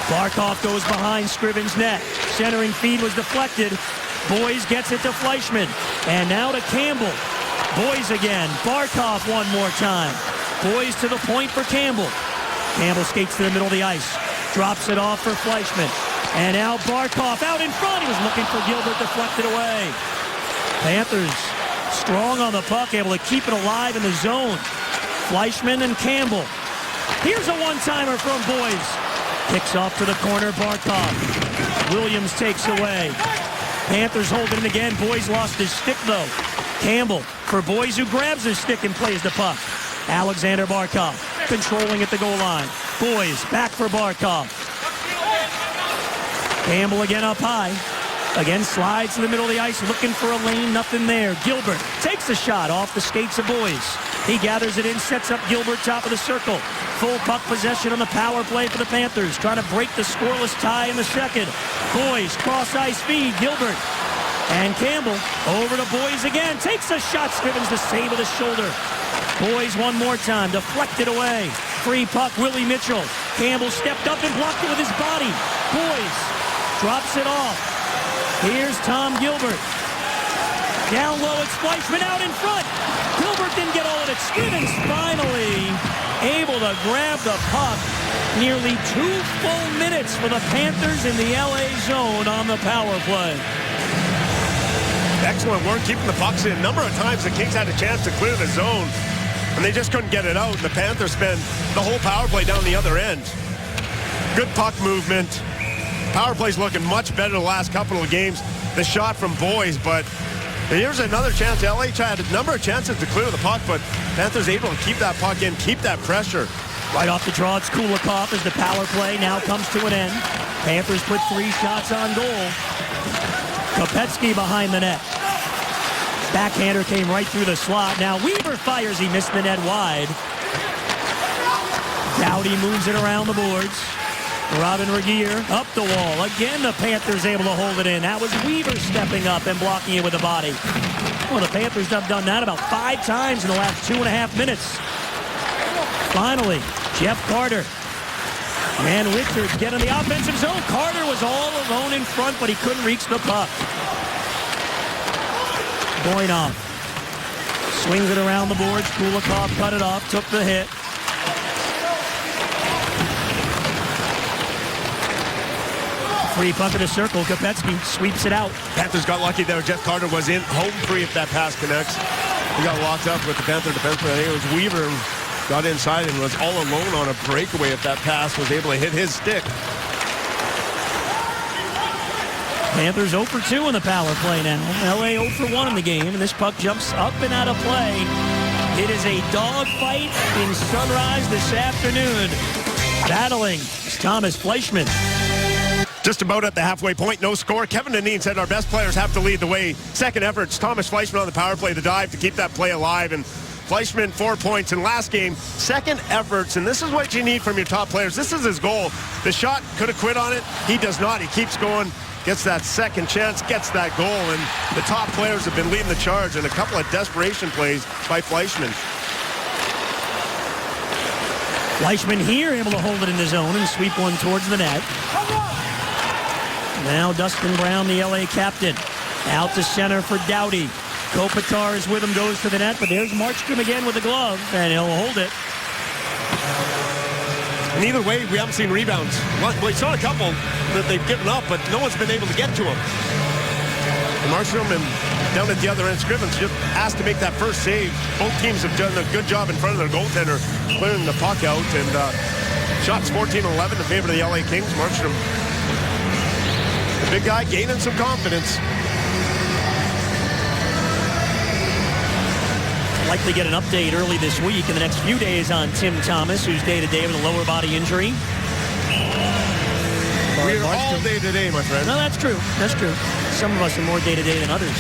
Barkov goes behind Scrivens' net. Centering feed was deflected. Boys gets it to Fleischmann. And now to Campbell. Boys again. Barkov one more time. Boys to the point for Campbell. Campbell skates to the middle of the ice. Drops it off for Fleischmann. And now Barkov out in front. He was looking for Gilbert, deflected away. Panthers strong on the puck, able to keep it alive in the zone. Fleischmann and Campbell. Here's a one-timer from Boys. Kicks off to the corner, Barkov. Williams takes away. Panthers hold it in again. Boys lost his stick, though. Campbell for Boys, who grabs his stick and plays the puck. Alexander Barkov controlling at the goal line. Boys back for Barkov. Campbell again up high. Again slides to the middle of the ice, looking for a lane, nothing there. Gilbert takes a shot off the skates of Boys. He gathers it in, sets up Gilbert top of the circle. Full puck possession on the power play for the Panthers, trying to break the scoreless tie in the second. Boys cross ice feed, Gilbert. And Campbell over to Boys again, takes a shot, Scrivens to save with his shoulder. Boys one more time, deflected away. Free puck, Willie Mitchell. Campbell stepped up and blocked it with his body. Boys drops it off. Here's Tom Gilbert. Down low, it's Fleischmann out in front. Gilbert didn't get all of it. Scrivens finally able to grab the puck. Nearly 2 full minutes for the Panthers in the LA zone on the power play. Excellent work keeping the pucks in. A number of times the Kings had a chance to clear the zone, and they just couldn't get it out. And the Panthers spent the whole power play down the other end. Good puck movement. Power play's looking much better the last couple of games. The shot from Boys, but here's another chance. LH had a number of chances to clear the puck, but Panthers able to keep that puck in, keep that pressure. Right off the draw, it's Kulikov as the power play now comes to an end. Panthers put 3 shots on goal. Kopetsky behind the net. Backhander came right through the slot. Now Weaver fires. He missed the net wide. Doughty moves it around the boards. Robin Regier up the wall. Again, the Panthers able to hold it in. That was Weaver stepping up and blocking it with the body. Well, the Panthers have done that about 5 times in the last 2.5 minutes. Finally, Jeff Carter and Richards get in the offensive zone. Carter was all alone in front, but he couldn't reach the puck. Boynov swings it around the boards. Kulikov cut it off, took the hit. Free puck in the circle. Kopetsky sweeps it out. Panthers got lucky there. Jeff Carter was in home free if that pass connects. He got locked up with the Panther defenseman. I think it was Weaver who got inside and was all alone on a breakaway if that pass was able to hit his stick. Panthers 0 for 2 in the power play now. LA 0 for 1 in the game, and this puck jumps up and out of play. It is a dogfight in Sunrise this afternoon. Battling is Thomas Fleischmann. Just about at the halfway point, no score. Kevin Dineen said our best players have to lead the way. Second efforts, Thomas Fleischmann on the power play, the dive to keep that play alive, and Fleischman, 4 points. In last game, second efforts, and this is what you need from your top players. This is his goal. The shot, could have quit on it. He does not. He keeps going, gets that second chance, gets that goal, and the top players have been leading the charge, and a couple of desperation plays by Fleischman. Fleischman here able to hold it in the zone and sweep one towards the net. Now Dustin Brown, the LA captain, out to center for Doughty. Kopitar is with him, goes to the net, but there's Markstrom again with the glove, and he'll hold it. And either way, we haven't seen rebounds. Well, we saw a couple that they've given up, but no one's been able to get to them. And Markstrom and down at the other end, Scrivens just asked to make that first save. Both teams have done a good job in front of their goaltender, clearing the puck out, and shots 14-11 in favor of the LA Kings. Markstrom, the big guy, gaining some confidence. Likely get an update early this week in the next few days on Tim Thomas, who's day-to-day with a lower body injury. We're all day-to-day, my friend. No, that's true. That's true. Some of us are more day-to-day than others.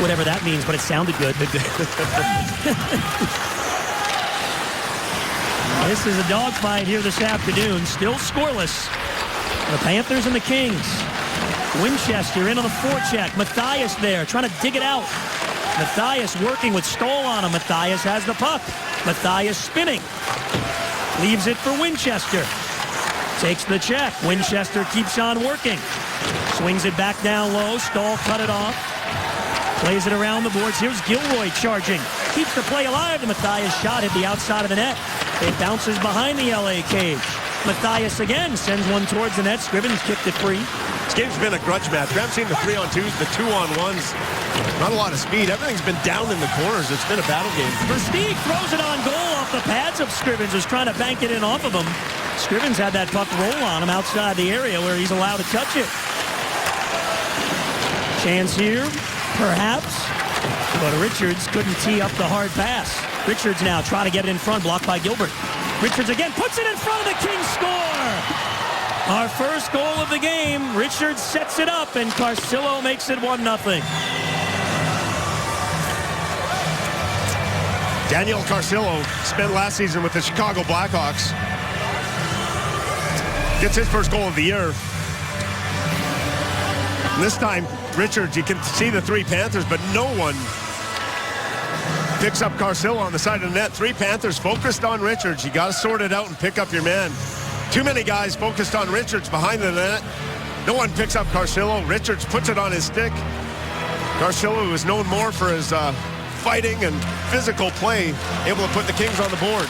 Whatever that means, but it sounded good. This is a dogfight here this afternoon. Still scoreless. The Panthers and the Kings. Winchester in on the forecheck. Matthias there, trying to dig it out. Matthias working with Stoll on him. Matthias has the puck. Matthias spinning. Leaves it for Winchester. Takes the check. Winchester keeps on working. Swings it back down low. Stoll cut it off. Plays it around the boards. Here's Gilroy charging. Keeps the play alive. The Matthias shot hit the outside of the net. It bounces behind the LA cage. Matthias again sends one towards the net. Scrivens kicked it free. This game's been a grudge match. We haven't seen the 3-on-2s, the 2-on-1s. Not a lot of speed. Everything's been down in the corners. It's been a battle game. Versteeg throws it on goal off the pads of Scrivens. Was trying to bank it in off of him. Scrivens had that puck roll on him outside the area where he's allowed to touch it. Chance here, perhaps. But Richards couldn't tee up the hard pass. Richards now trying to get it in front, blocked by Gilbert. Richards again puts it in front of the Kings. Score! Our first goal of the game. Richards sets it up, and Carcillo makes it 1-0. Daniel Carcillo spent last season with the Chicago Blackhawks. Gets his first goal of the year. And this time, Richards, you can see the three Panthers, but no one picks up Carcillo on the side of the net. Three Panthers focused on Richards. You got to sort it out and pick up your man. Too many guys focused on Richards behind the net. No one picks up Carcillo. Richards puts it on his stick. Carcillo is known more for his fighting and physical play, able to put the Kings on the board.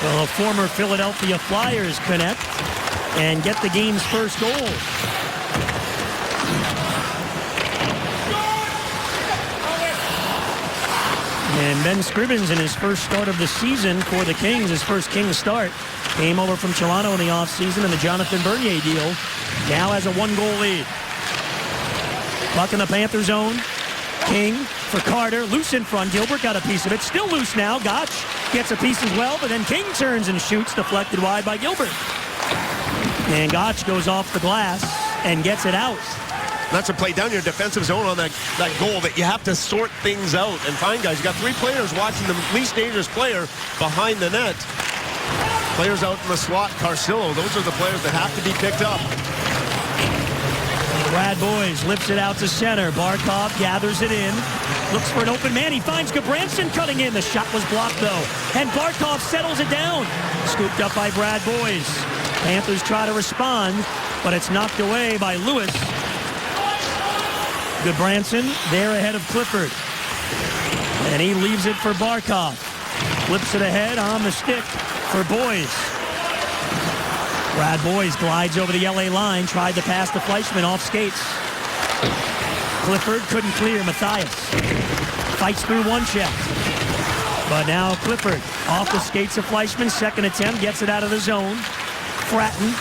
Well, former Philadelphia Flyers connect and get the game's first goal. And Ben Scrivens, in his first start of the season for the Kings, his first Kings start, came over from Toronto in the offseason in the Jonathan Bernier deal. Now has a 1-goal lead. Puck in the Panther zone. King for Carter. Loose in front. Gilbert got a piece of it. Still loose now. Gotch gets a piece as well, but then King turns and shoots, deflected wide by Gilbert. And Gotch goes off the glass and gets it out. That's a play down your defensive zone on that goal that you have to sort things out and find guys. You got three players watching the least dangerous player behind the net. Players out in the slot, Carcillo. Those are the players that have to be picked up. Brad Boyes lifts it out to center. Barkov gathers it in. Looks for an open man. He finds Gabranson cutting in. The shot was blocked, though. And Barkov settles it down. Scooped up by Brad Boyes. Panthers try to respond, but it's knocked away by Lewis. Gabranson there ahead of Clifford. And he leaves it for Barkov. Flips it ahead on the stick for Boyes. Brad Boyes glides over the LA line, tried to pass to Fleischman off skates. Clifford couldn't clear Matthias. Fights through one check. But now Clifford off the skates of Fleischman, second attempt, gets it out of the zone. Fratton,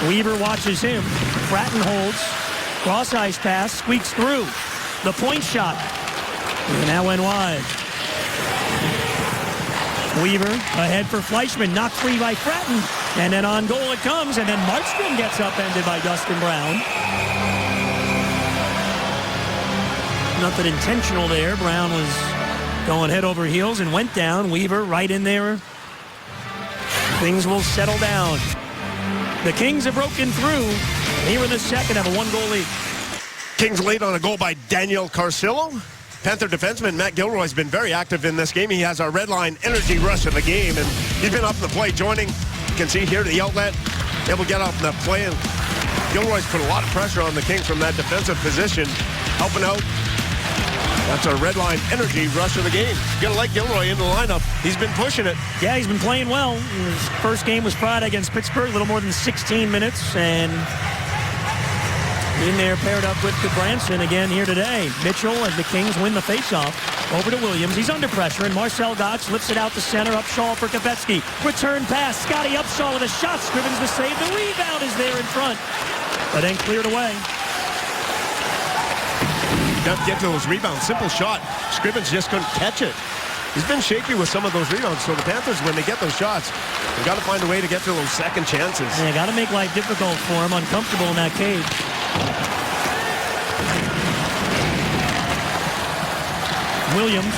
Weaver watches him. Fratton holds. Cross ice pass, squeaks through. The point shot. And that went wide. Weaver ahead for Fleischman, knocked free by Fratton. And then on goal it comes, and then Markstrom gets upended by Dustin Brown. Nothing intentional there. Brown was going head over heels and went down. Weaver right in there. Things will settle down. The Kings have broken through. Here in the second, have a 1-goal lead. Kings lead on a goal by Daniel Carcillo. Panther defenseman Matt Gilroy has been very active in this game. He has our red line energy rush of the game, and he's been up in the play joining. You can see here the outlet, able to get up in the play. And Gilroy's put a lot of pressure on the Kings from that defensive position, helping out. That's our red line energy rush of the game. You gotta let Gilroy in the lineup. He's been pushing it. Yeah, he's been playing well. His first game was Friday against Pittsburgh, a little more than 16 minutes, and in there paired up with Branson again here today. Mitchell and the Kings win the faceoff. Over to Williams. He's under pressure, and Marcel Gotch lifts it out to center. Upshaw for Kopecky. Return pass. Scotty Upshaw with a shot. Scrivens the save. The rebound is there in front, but then cleared away. Got to get to those rebounds. Simple shot. Scrivens just couldn't catch it. He's been shaky with some of those rebounds, so the Panthers, when they get those shots, they've got to find a way to get to those second chances. Yeah, got to make life difficult for him. Uncomfortable in that cage. Williams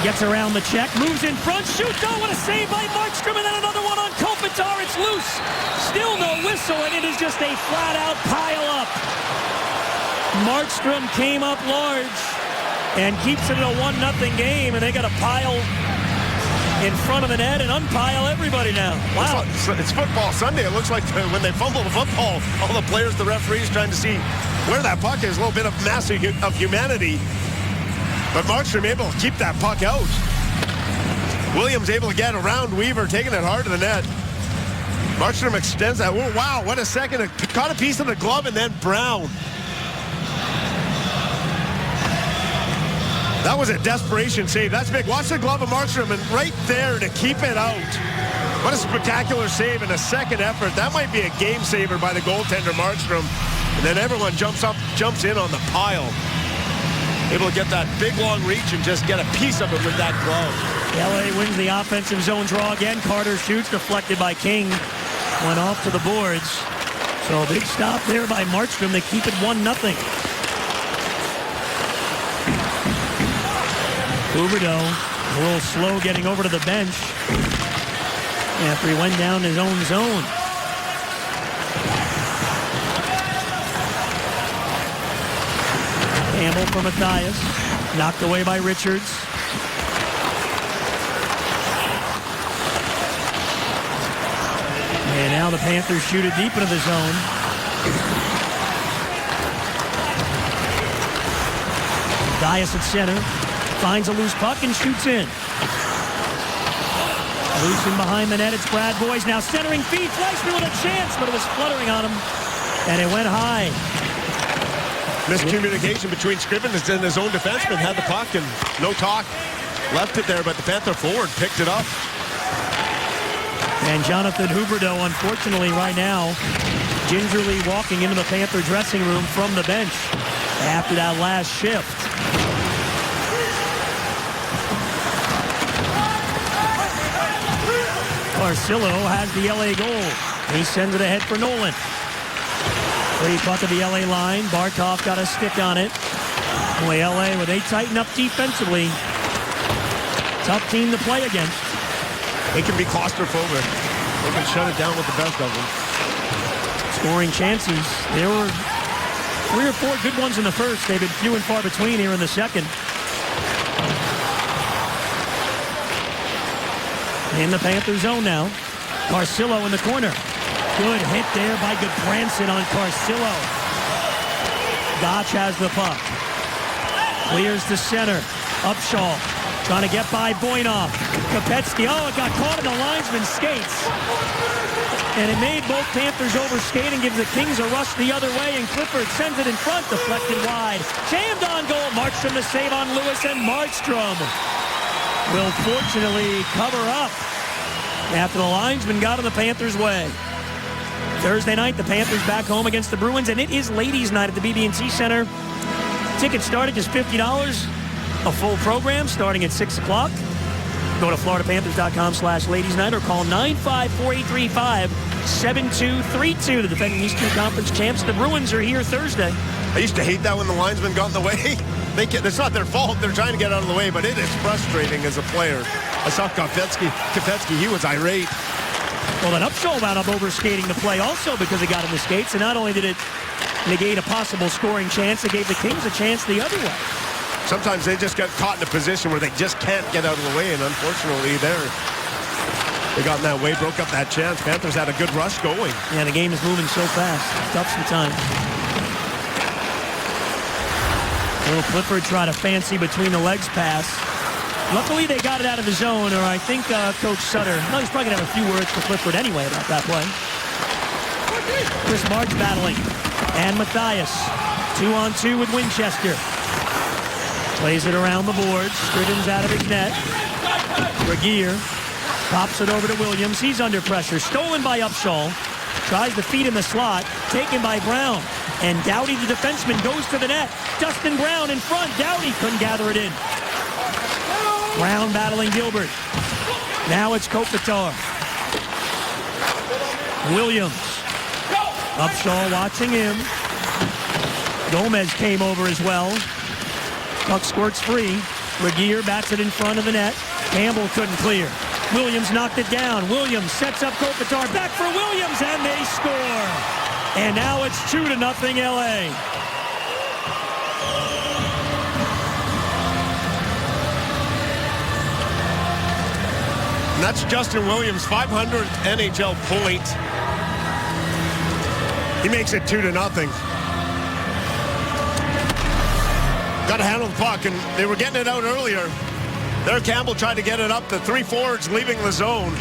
gets around the check, moves in front, shoots. Oh, what a save by Markstrom, and then another one on Kopitar. It's loose. Still no whistle, and it is just a flat-out pile-up. Markstrom came up large and keeps it at a 1-0 game, and they got to pile in front of the net and unpile everybody now. Wow. It's football Sunday. It looks like when they fumble the football, all the players, the referees trying to see where that puck is. A little bit of mass of humanity. But Markstrom able to keep that puck out. Williams able to get around Weaver, taking it hard to the net. Markstrom extends that. Oh, wow, what a second. It caught a piece of the glove, and then Brown. That was a desperation save. That's big. Watch the glove of Markstrom, and right there to keep it out. What a spectacular save in a second effort. That might be a game saver by the goaltender, Markstrom. And then everyone jumps in on the pile. Able to get that big, long reach and just get a piece of it with that glove. LA wins the offensive zone draw again. Carter shoots, deflected by King. Went off to the boards. So a big stop there by Markstrom. They keep it 1-0. Huberdeau a little slow getting over to the bench after he went down his own zone. Campbell for Matthias. Knocked away by Richards. And now the Panthers shoot it deep into the zone. Dias at center. Finds a loose puck and shoots in. Loose in behind the net. It's Brad Boyes now centering feed. Fleischman with a chance, but it was fluttering on him. And it went high. Miscommunication between Scrivens and his own defenseman. Had the puck and no talk. Left it there, but the Panther forward picked it up. And Jonathan Huberdeau, unfortunately, right now, gingerly walking into the Panther dressing room from the bench after that last shift. Carcillo has the LA goal. He sends it ahead for Nolan. Free puck of the LA line. Barkov got a stick on it. Boy, LA, when they tighten up defensively, tough team to play against. They can be claustrophobic. They can shut it down with the best of them. Scoring chances. There were 3 or 4 good ones in the first. They've been few and far between here in the second. In the Panther zone now. Carcillo in the corner. Good hit there by Goodbranson on Carcillo. Gotch has the puck. Clears to center. Upshaw trying to get by Boynov. Kopecky. Oh, it got caught in the linesman's skates. And it made both Panthers overskate and gives the Kings a rush the other way. And Clifford sends it in front. Deflected wide. Jammed on goal. Markstrom to save on Lewis. And Markstrom will fortunately cover up after the linesman got in the Panthers' way. Thursday night, the Panthers back home against the Bruins, and it is ladies' night at the BB&T Center. Tickets start at just $50. A full program starting at 6 o'clock. Go to floridapanthers.com/ladies night or call 954-835-7232. The defending Eastern Conference champs, the Bruins, are here Thursday. I used to hate that when the linesman got in the way. it's not their fault. They're trying to get out of the way, but it is frustrating as a player. I saw Kopetsky, he was irate. Well, then Upshaw wound up overskating the play also because it got in the skates, and not only did it negate a possible scoring chance, it gave the Kings a chance the other way. Sometimes they just get caught in a position where they just can't get out of the way, and unfortunately they got in that way, broke up that chance. Panthers had a good rush going. Yeah, the game is moving so fast. Tough sometimes. Little Clifford tried a fancy between the legs pass. Luckily, they got it out of the zone, or I think Coach Sutter, no, he's probably going to have a few words for Clifford anyway about that play. Chris March battling. And Matthias, 2-on-2 with Winchester. Plays it around the boards. Scrivens out of his net. Regier pops it over to Williams. He's under pressure. Stolen by Upshaw. Tries to feed in the slot. Taken by Brown. And Doughty, the defenseman, goes to the net. Dustin Brown in front. Doughty couldn't gather it in. Brown battling Gilbert. Now it's Kopitar. Williams. Upshaw watching him. Gomez came over as well. Puck squirts free. Regier bats it in front of the net. Campbell couldn't clear. Williams knocked it down. Williams sets up Kopitar. Back for Williams, and they score. And now it's 2-0 LA. And that's Justin Williams' 500th NHL point. He makes it 2-0. Got to handle the puck, and they were getting it out earlier. There, Campbell tried to get it up. The three forwards leaving the zone.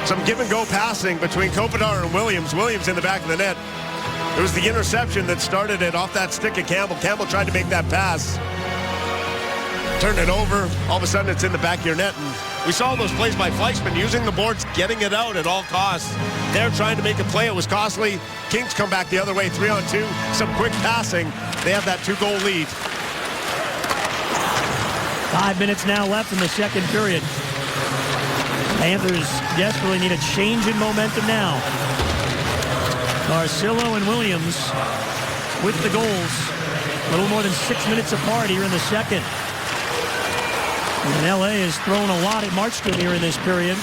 Some give-and-go passing between Kopitar and Williams. Williams in the back of the net. It was the interception that started it off that stick of Campbell. Campbell tried to make that pass. Turned it over. All of a sudden, it's in the back of your net. And we saw those plays by Fleischman using the boards, getting it out at all costs. They're trying to make a play. It was costly. Kings come back the other way, 3-on-2. Some quick passing. They have that 2-goal lead. 5 minutes now left in the second period. Panthers desperately need a change in momentum now. Garcillo and Williams with the goals. A little more than 6 minutes apart here in the second. And LA has thrown a lot at Markstrom here in this period.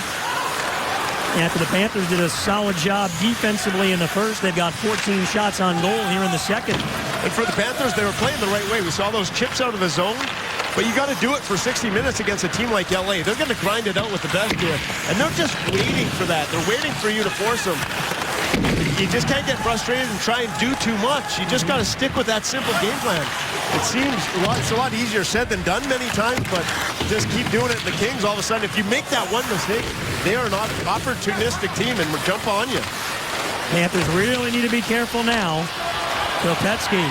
After the Panthers did a solid job defensively in the first, they've got 14 shots on goal here in the second. And for the Panthers, they were playing the right way. We saw those chips out of the zone. But you got to do it for 60 minutes against a team like LA. They're going to grind it out with the best here. And they're just waiting for that. They're waiting for you to force them. You just can't get frustrated and try and do too much. You just got to stick with that simple game plan. It seems it's a lot easier said than done many times, but just keep doing it. The Kings, all of a sudden, if you make that one mistake, they are an opportunistic team and will jump on you. Panthers really need to be careful now. Kopetsky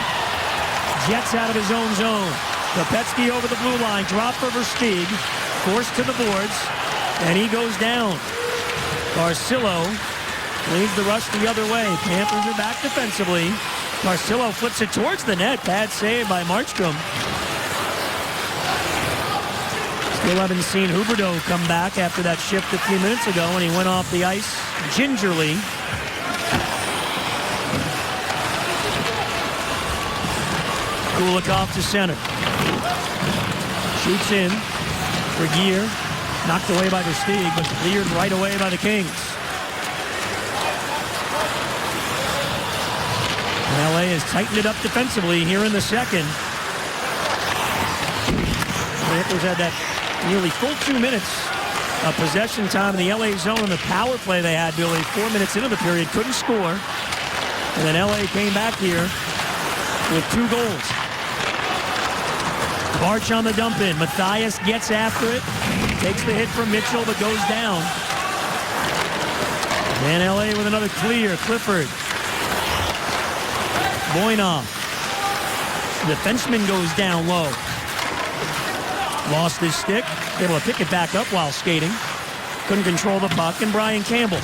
jets out of his own zone. Kopetsky over the blue line, drop for Versteeg, forced to the boards, and he goes down. Garcillo leads the rush the other way. Panthers are back defensively. Garcillo flips it towards the net. Bad save by Markstrom. Still haven't seen Huberdeau come back after that shift a few minutes ago when he went off the ice gingerly. Kulikov to center. Shoots in. Regier knocked away by Versteeg, but cleared right away by the Kings. And LA has tightened it up defensively here in the second. Panthers had that nearly full 2 minutes of possession time in the LA zone on the power play they had, Billy. 4 minutes into the period, couldn't score. And then LA came back here with 2 goals. Barch on the dump in. Matthias gets after it. Takes the hit from Mitchell, but goes down. And LA with another clear. Clifford. Voinov. The defenseman goes down low. Lost his stick. Able to pick it back up while skating. Couldn't control the puck. And Brian Campbell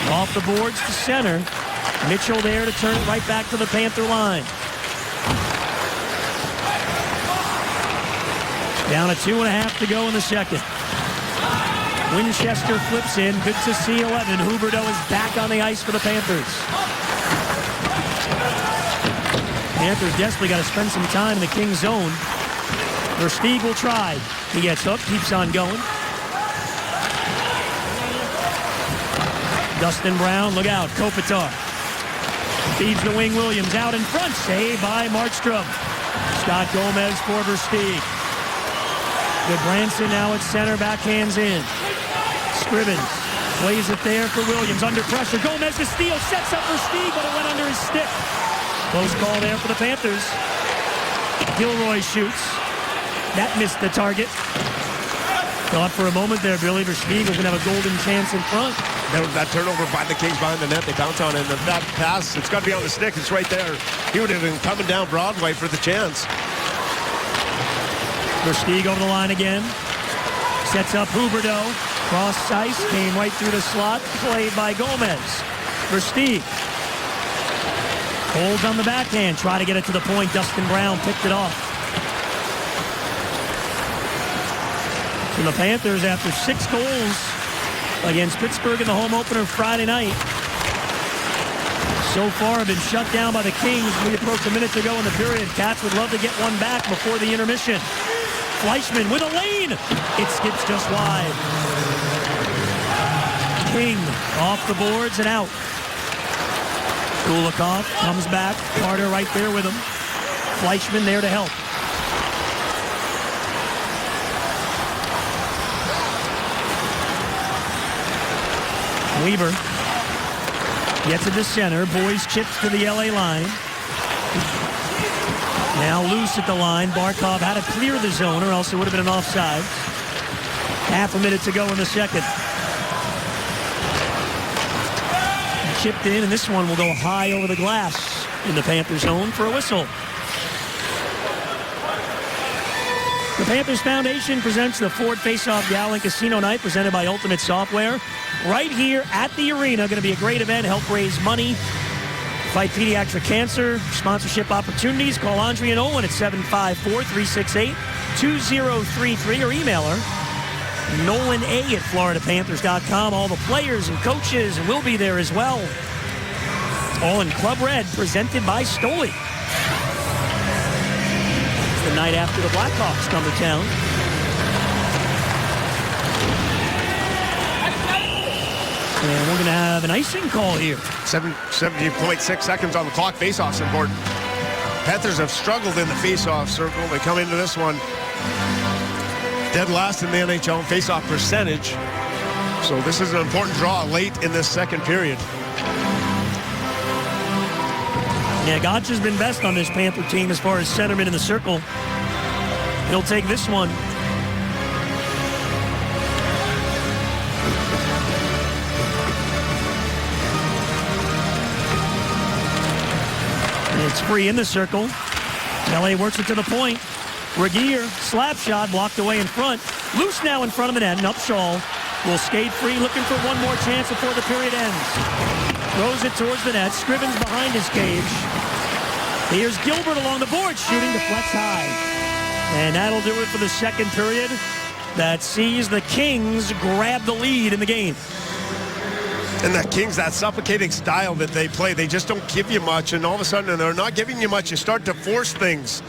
off the boards to center. Mitchell there to turn it right back to the Panther line. Down to 2.5 to go in the second. Winchester flips in. Good to see 11. Huberdeau is back on the ice for the Panthers. Panthers desperately got to spend some time in the Kings zone. Versteeg will try. He gets hooked, keeps on going. Dustin Brown, look out, Kopitar. Feeds the wing Williams out in front. Saved by Markstrom. Scott Gomez for Versteeg. Goodbranson now at center, backhands in. Scrivens plays it there for Williams. Under pressure. Gomez the steal. Sets up Versteeg, but it went under his stick. Close call there for the Panthers. Gilroy shoots. That missed the target. Thought for a moment there, Billy, Versteeg was going to have a golden chance in front. That turnover by the Kings behind the net, they bounce on it. And that pass, it's got to be on the stick. It's right there. He would have been coming down Broadway for the chance. Versteeg over the line again. Sets up Huberdeau. Cross ice, came right through the slot. Played by Gomez. Versteeg holds on the backhand. Try to get it to the point. Dustin Brown picked it off. So the Panthers, after 6 goals against Pittsburgh in the home opener Friday night, so far have been shut down by the Kings. We approached a minute ago in the period. Cats would love to get one back before the intermission. Fleischmann with a lane. It skips just wide. King off the boards and out. Kulikov comes back. Carter right there with him. Fleischmann there to help. Weaver gets it to center. Boys chips to the LA line. Now loose at the line. Barkov had to clear the zone or else it would have been an offside. Half a minute to go in the second. Chipped in, and this one will go high over the glass in the Panthers zone for a whistle. The Panthers Foundation presents the Ford Face-Off Gala and Casino Night presented by Ultimate Software. Right here at the arena, going to be a great event. Help raise money, fight pediatric cancer, sponsorship opportunities. Call Andrea Nolan at 754-368-2033 or email her, NolanA@FloridaPanthers.com. All the players and coaches and we'll be there as well. All in Club Red, presented by Stoli. It's the night after the Blackhawks come to town. And we're going to have an icing call here. 70.6 seconds on the clock. Face-off's important. Panthers have struggled in the face-off circle. They come into this one dead last in the NHL in face-off percentage. So this is an important draw late in this second period. Yeah, Gotch has been best on this Panther team as far as centerman in the circle. He'll take this one. It's free in the circle. LA works it to the point. Regier, slap shot, blocked away in front. Loose now in front of the net, and Upshaw will skate free, looking for one more chance before the period ends. Throws it towards the net. Scrivens behind his cage. Here's Gilbert along the board, shooting deflects high. And that'll do it for the second period. That sees the Kings grab the lead in the game. And the Kings, that suffocating style that they play, they just don't give you much. And all of a sudden, they're not giving you much. You start to force things.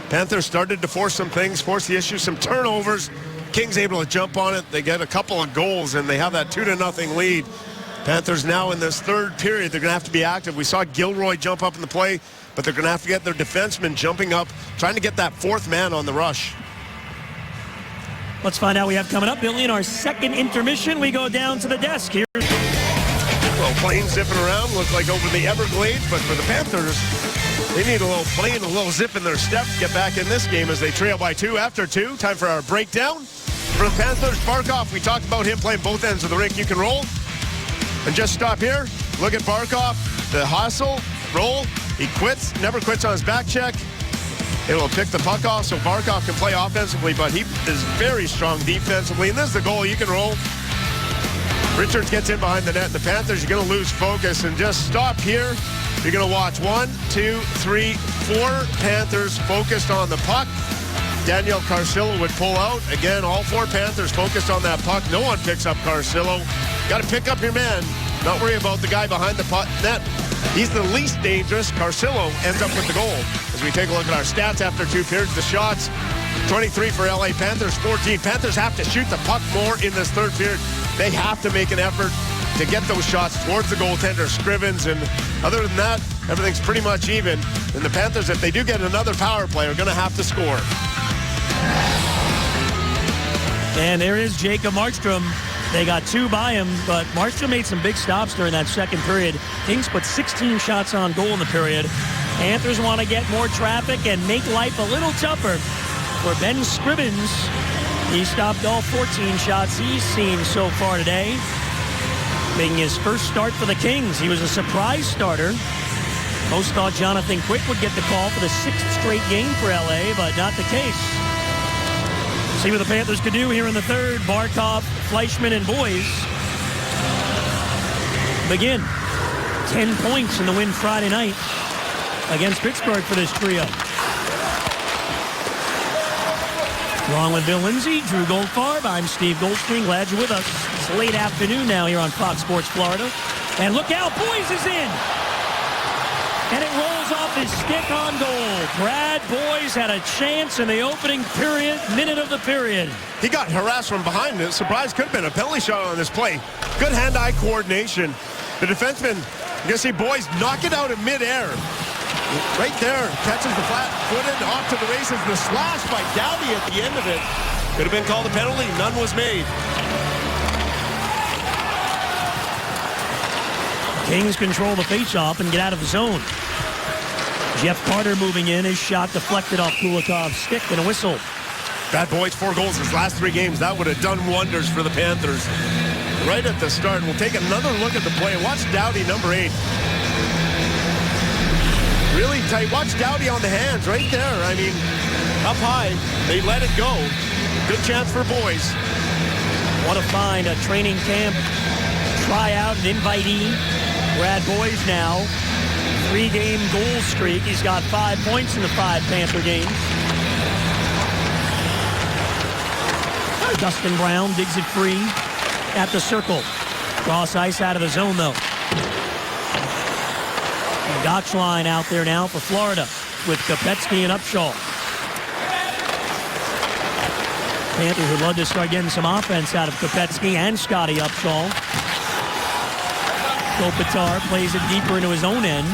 Panthers started to force some things, force the issue, some turnovers. Kings able to jump on it. They get a couple of goals, and they have that 2-0 lead. Panthers now in this third period, they're going to have to be active. We saw Gilroy jump up in the play, but they're going to have to get their defensemen jumping up, trying to get that fourth man on the rush. Let's find out what we have coming up, Billy. In our second intermission, we go down to the desk here. Well, plane zipping around, look like over the Everglades, but for the Panthers, they need a little plane, a little zip in their step to get back in this game as they trail by 2 after 2. Time for our breakdown. For the Panthers, Barkov, we talked about him playing both ends of the rink. You can roll. And just stop here. Look at Barkov, the hustle, roll. He quits, never quits on his back check. It will pick the puck off so Barkov can play offensively, but he is very strong defensively. And this is the goal. You can roll. Richards gets in behind the net. The Panthers, you're going to lose focus. And just stop here. You're going to watch 1, 2, 3, 4 Panthers focused on the puck. Daniel Carcillo would pull out. Again, all 4 Panthers focused on that puck. No one picks up Carcillo. Got to pick up your man. Not worry about the guy behind the net. He's the least dangerous. Carcillo ends up with the goal. As we take a look at our stats after 2 periods, the shots, 23 for LA Panthers, 14. Panthers have to shoot the puck more in this third period. They have to make an effort to get those shots towards the goaltender, Scrivens, and other than that, everything's pretty much even. And the Panthers, if they do get another power play, are going to have to score. And there is Jacob Markstrom. They got 2 by him, but Markstrom made some big stops during that second period. Kings put 16 shots on goal in the period. Panthers want to get more traffic and make life a little tougher for Ben Scrivens. He stopped all 14 shots he's seen so far today, making his first start for the Kings. He was a surprise starter. Most thought Jonathan Quick would get the call for the 6th straight game for LA, but not the case. See what the Panthers could do here in the third. Barkov, Fleischmann, and Boys begin. 10 points in the win Friday night against Pittsburgh for this trio. Along with Bill Lindsay, Drew Goldfarb, I'm Steve Goldstein. Glad you're with us. It's late afternoon now here on Fox Sports Florida. And look out, Boys is in! And it rolls off his stick on goal. Brad Boys had a chance in the opening minute of the period. He got harassed from behind. The surprise could have been a penalty shot on this play. Good hand-eye coordination. The defenseman, you can see Boys knock it out in midair. Right there, catches the flat-footed, off to the races. The slash by Dowdy at the end of it. Could have been called a penalty. None was made. Kings control the faceoff and get out of the zone. Jeff Carter moving in. His shot deflected off Kulikov's stick and a whistle. Bad Boys, 4 goals his last 3 games. That would have done wonders for the Panthers. Right at the start, we'll take another look at the play. Watch Dowdy, number 8. Really tight. Watch Dowdy on the hands right there. I mean, up high. They let it go. Good chance for Boys. Want to find a training camp tryout, an invitee. Brad Boys now, 3-game goal streak. He's got 5 points in the 5 Panther games. Dustin Brown digs it free at the circle. Cross ice out of the zone, though. Gotchline out there now for Florida with Kopetsky and Upshaw. Panthers would love to start getting some offense out of Kopetsky and Scotty Upshaw. Kopitar plays it deeper into his own end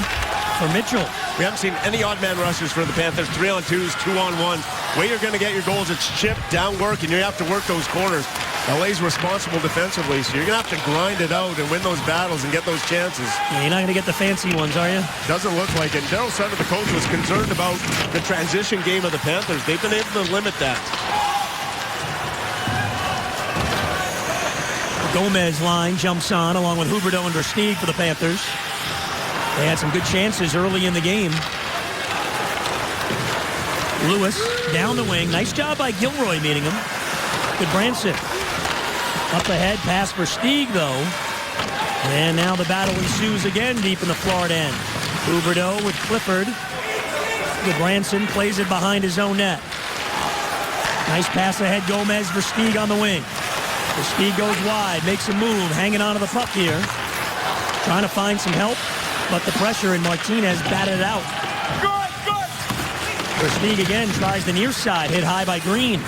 for Mitchell. We haven't seen any odd man rushes for the Panthers. 3-on-2s, 2-on-1. Way you're going to get your goals, it's chip, down work, and you have to work those corners. LA's responsible defensively, so you're going to have to grind it out and win those battles and get those chances. Yeah, you're not going to get the fancy ones, are you? Doesn't look like it. Daryl Sutter, the coach, was concerned about the transition game of the Panthers. They've been able to limit that. Gomez line jumps on along with Huberdeau and Versteeg for the Panthers. They had some good chances early in the game. Lewis down the wing. Nice job by Gilroy meeting him. Good Branson. Up ahead, pass for Versteeg, though. And now the battle ensues again deep in the Florida end. Huberdeau with Clifford. Good Branson plays it behind his own net. Nice pass ahead, Gomez, Versteeg on the wing. Versteeg goes wide, makes a move, hanging onto the puck here. Trying to find some help, but the pressure and Martinez batted it out. Versteeg again tries the near side, hit high by Green.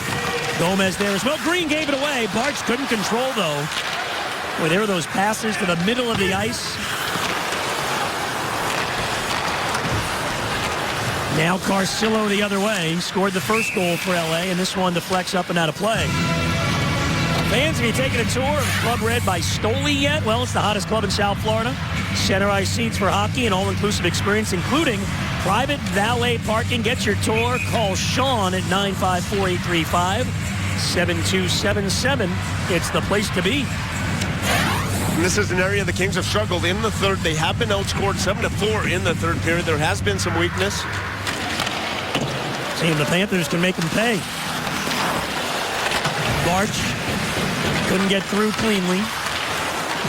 Gomez there as well. Green gave it away. Barch couldn't control, though. Boy, there were those passes to the middle of the ice. Now Carcillo the other way. Scored the first goal for LA, and this one deflects up and out of play. Fans, have you taken a tour of Club Red by Stoli yet? Well, it's the hottest club in South Florida. Center ice seats for hockey and all-inclusive experience, including private valet parking. Get your tour. Call Sean at 954-835-7277. It's the place to be. And this is an area the Kings have struggled in the third. They have been outscored 7-4 in the third period. There has been some weakness. Seeing the Panthers can make them pay. Barch couldn't get through cleanly.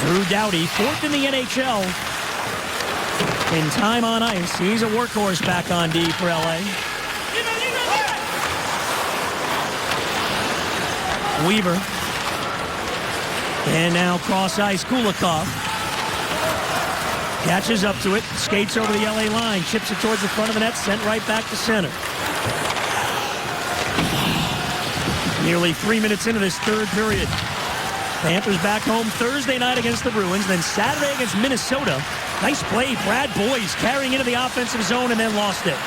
Drew Doughty, 4th in the NHL in time on ice. He's a workhorse back on D for LA. Weaver. And now cross ice, Kulikov. Catches up to it, skates over the LA line, chips it towards the front of the net, sent right back to center. Nearly 3 minutes into this third period. Panthers back home Thursday night against the Bruins, then Saturday against Minnesota. Nice play, Brad Boyes carrying into the offensive zone and then lost it.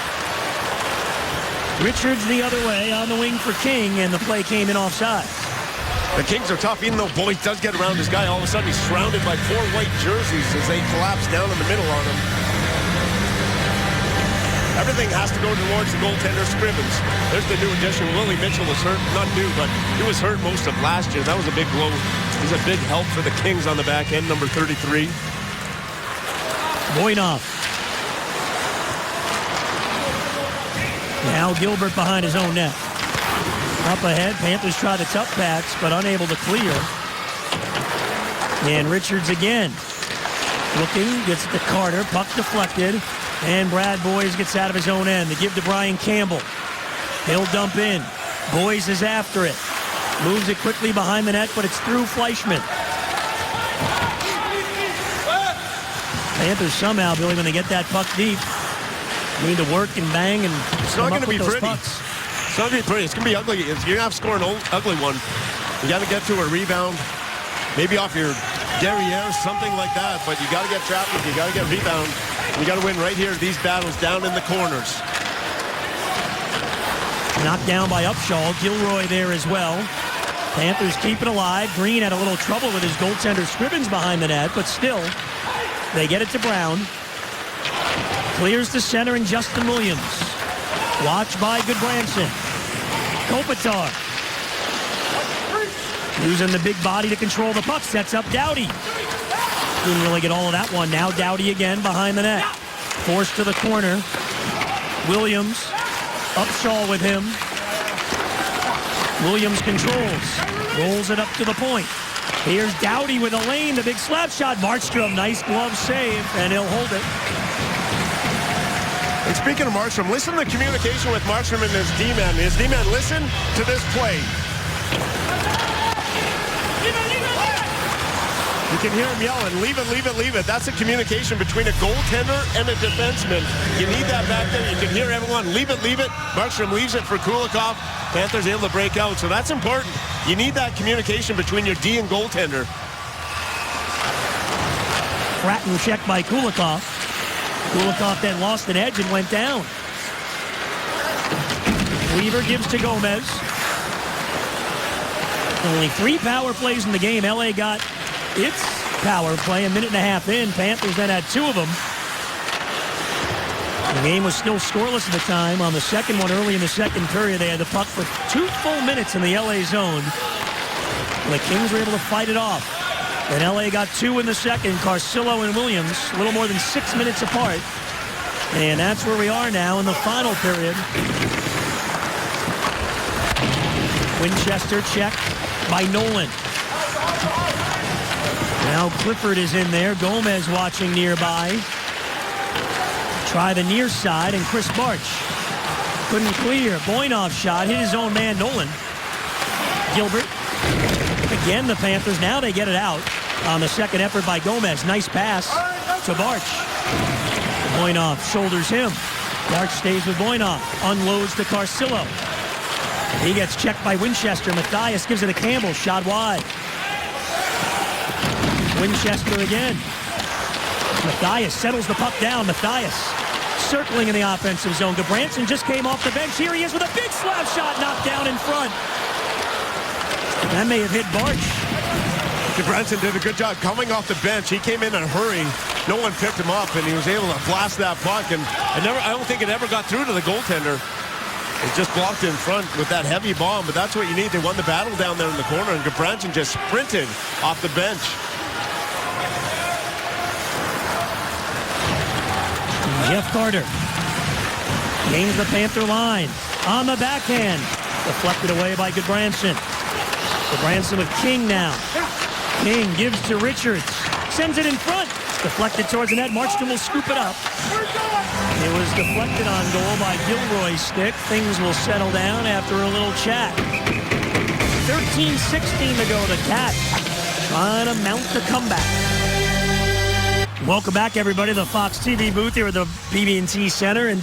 Richards the other way on the wing for King, and the play came in offside. The Kings are tough, even though Boyes does get around his guy. All of a sudden, he's surrounded by 4 white jerseys as they collapse down in the middle on him. Everything has to go towards the goaltender, Scrivens. There's the new addition. Willie Mitchell was hurt. Not new, but he was hurt most of last year. That was a big blow. He's a big help for the Kings on the back end, number 33. Voinov. Now Gilbert behind his own net. Up ahead, Panthers try the tough backs, but unable to clear. And Richards again. Looking, gets it to Carter, puck deflected, and Brad Boyes gets out of his own end to give to Brian Campbell. He'll dump in. Boyes is after it. Moves it quickly behind the net, but it's through Fleischmann. Panthers somehow, Billy, when they get that puck deep, need to work and bang and it's not going to be pretty. Pucks. It's not going to be pretty. It's going to be ugly. You're going to have to score an ugly one. You got to get to a rebound, maybe off your derriere, something like that. But you got to get traffic. You got to get rebound. You got to win right here. These battles down in the corners. Knocked down by Upshaw. Gilroy there as well. Panthers keep it alive. Green had a little trouble with his goaltender Scrivens behind the net, but still, they get it to Brown. Clears to center and Justin Williams. Watched by Goodbranson. Kopitar. Using the big body to control the puck. Sets up Doughty. Didn't really get all of that one. Now Doughty again behind the net. Forced to the corner. Williams. Upshaw with him. Williams controls. Rolls it up to the point. Here's Doughty with a lane. The big slap shot. Markstrom. Nice glove save. And he'll hold it. And speaking of Markstrom, listen to the communication with Markstrom and his D-man. His D-man, listen to this play. You can hear him yelling, leave it, leave it, leave it. That's a communication between a goaltender and a defenseman. You need that back there. You can hear everyone, leave it, leave it. Markstrom leaves it for Kulikov. Panthers able to break out, so that's important. You need that communication between your D and goaltender. Fratton checked by Kulikov. Kulikov then lost an edge and went down. Weaver gives to Gomez. Only 3 power plays in the game. LA got its power play a minute and a half in. Panthers then had 2 of them. The game was still scoreless at the time. On the second one, early in the second period, they had the puck for 2 full minutes in the LA zone. And the Kings were able to fight it off. And LA got 2 in the second. Carcillo and Williams, a little more than 6 minutes apart. And that's where we are now in the final period. Winchester checked by Nolan. Now Clifford is in there. Gomez watching nearby. Try the near side, and Chris Barch couldn't clear. Voinov shot, hit his own man, Nolan. Gilbert. Again, the Panthers, now they get it out on the second effort by Gomez. Nice pass to Barch. Voinov shoulders him. Barch stays with Voinov. Unloads to Carcillo. He gets checked by Winchester. Mathias gives it to Campbell. Shot wide. Winchester again. Mathias settles the puck down. Mathias circling in the offensive zone. Goodbranson just came off the bench. Here he is with a big slap shot knocked down in front. That may have hit Barch. Goodbranson did a good job coming off the bench. He came in a hurry. No one picked him up, and he was able to blast that puck. And I don't think it ever got through to the goaltender. It just blocked in front with that heavy bomb, but that's what you need. They won the battle down there in the corner, and Goodbranson just sprinted off the bench. Jeff Carter gains the Panther line on the backhand. Deflected away by Goodbranson. Goodbranson with King now. King gives to Richards. Sends it in front. Deflected towards the net. Markstrom will scoop it up. It was deflected on goal by Gilroy's stick. Things will settle down after a little chat. 13-16 to go. The Cats trying to mount the comeback. Welcome back, everybody, to the Fox TV booth here at the BB&T Center. And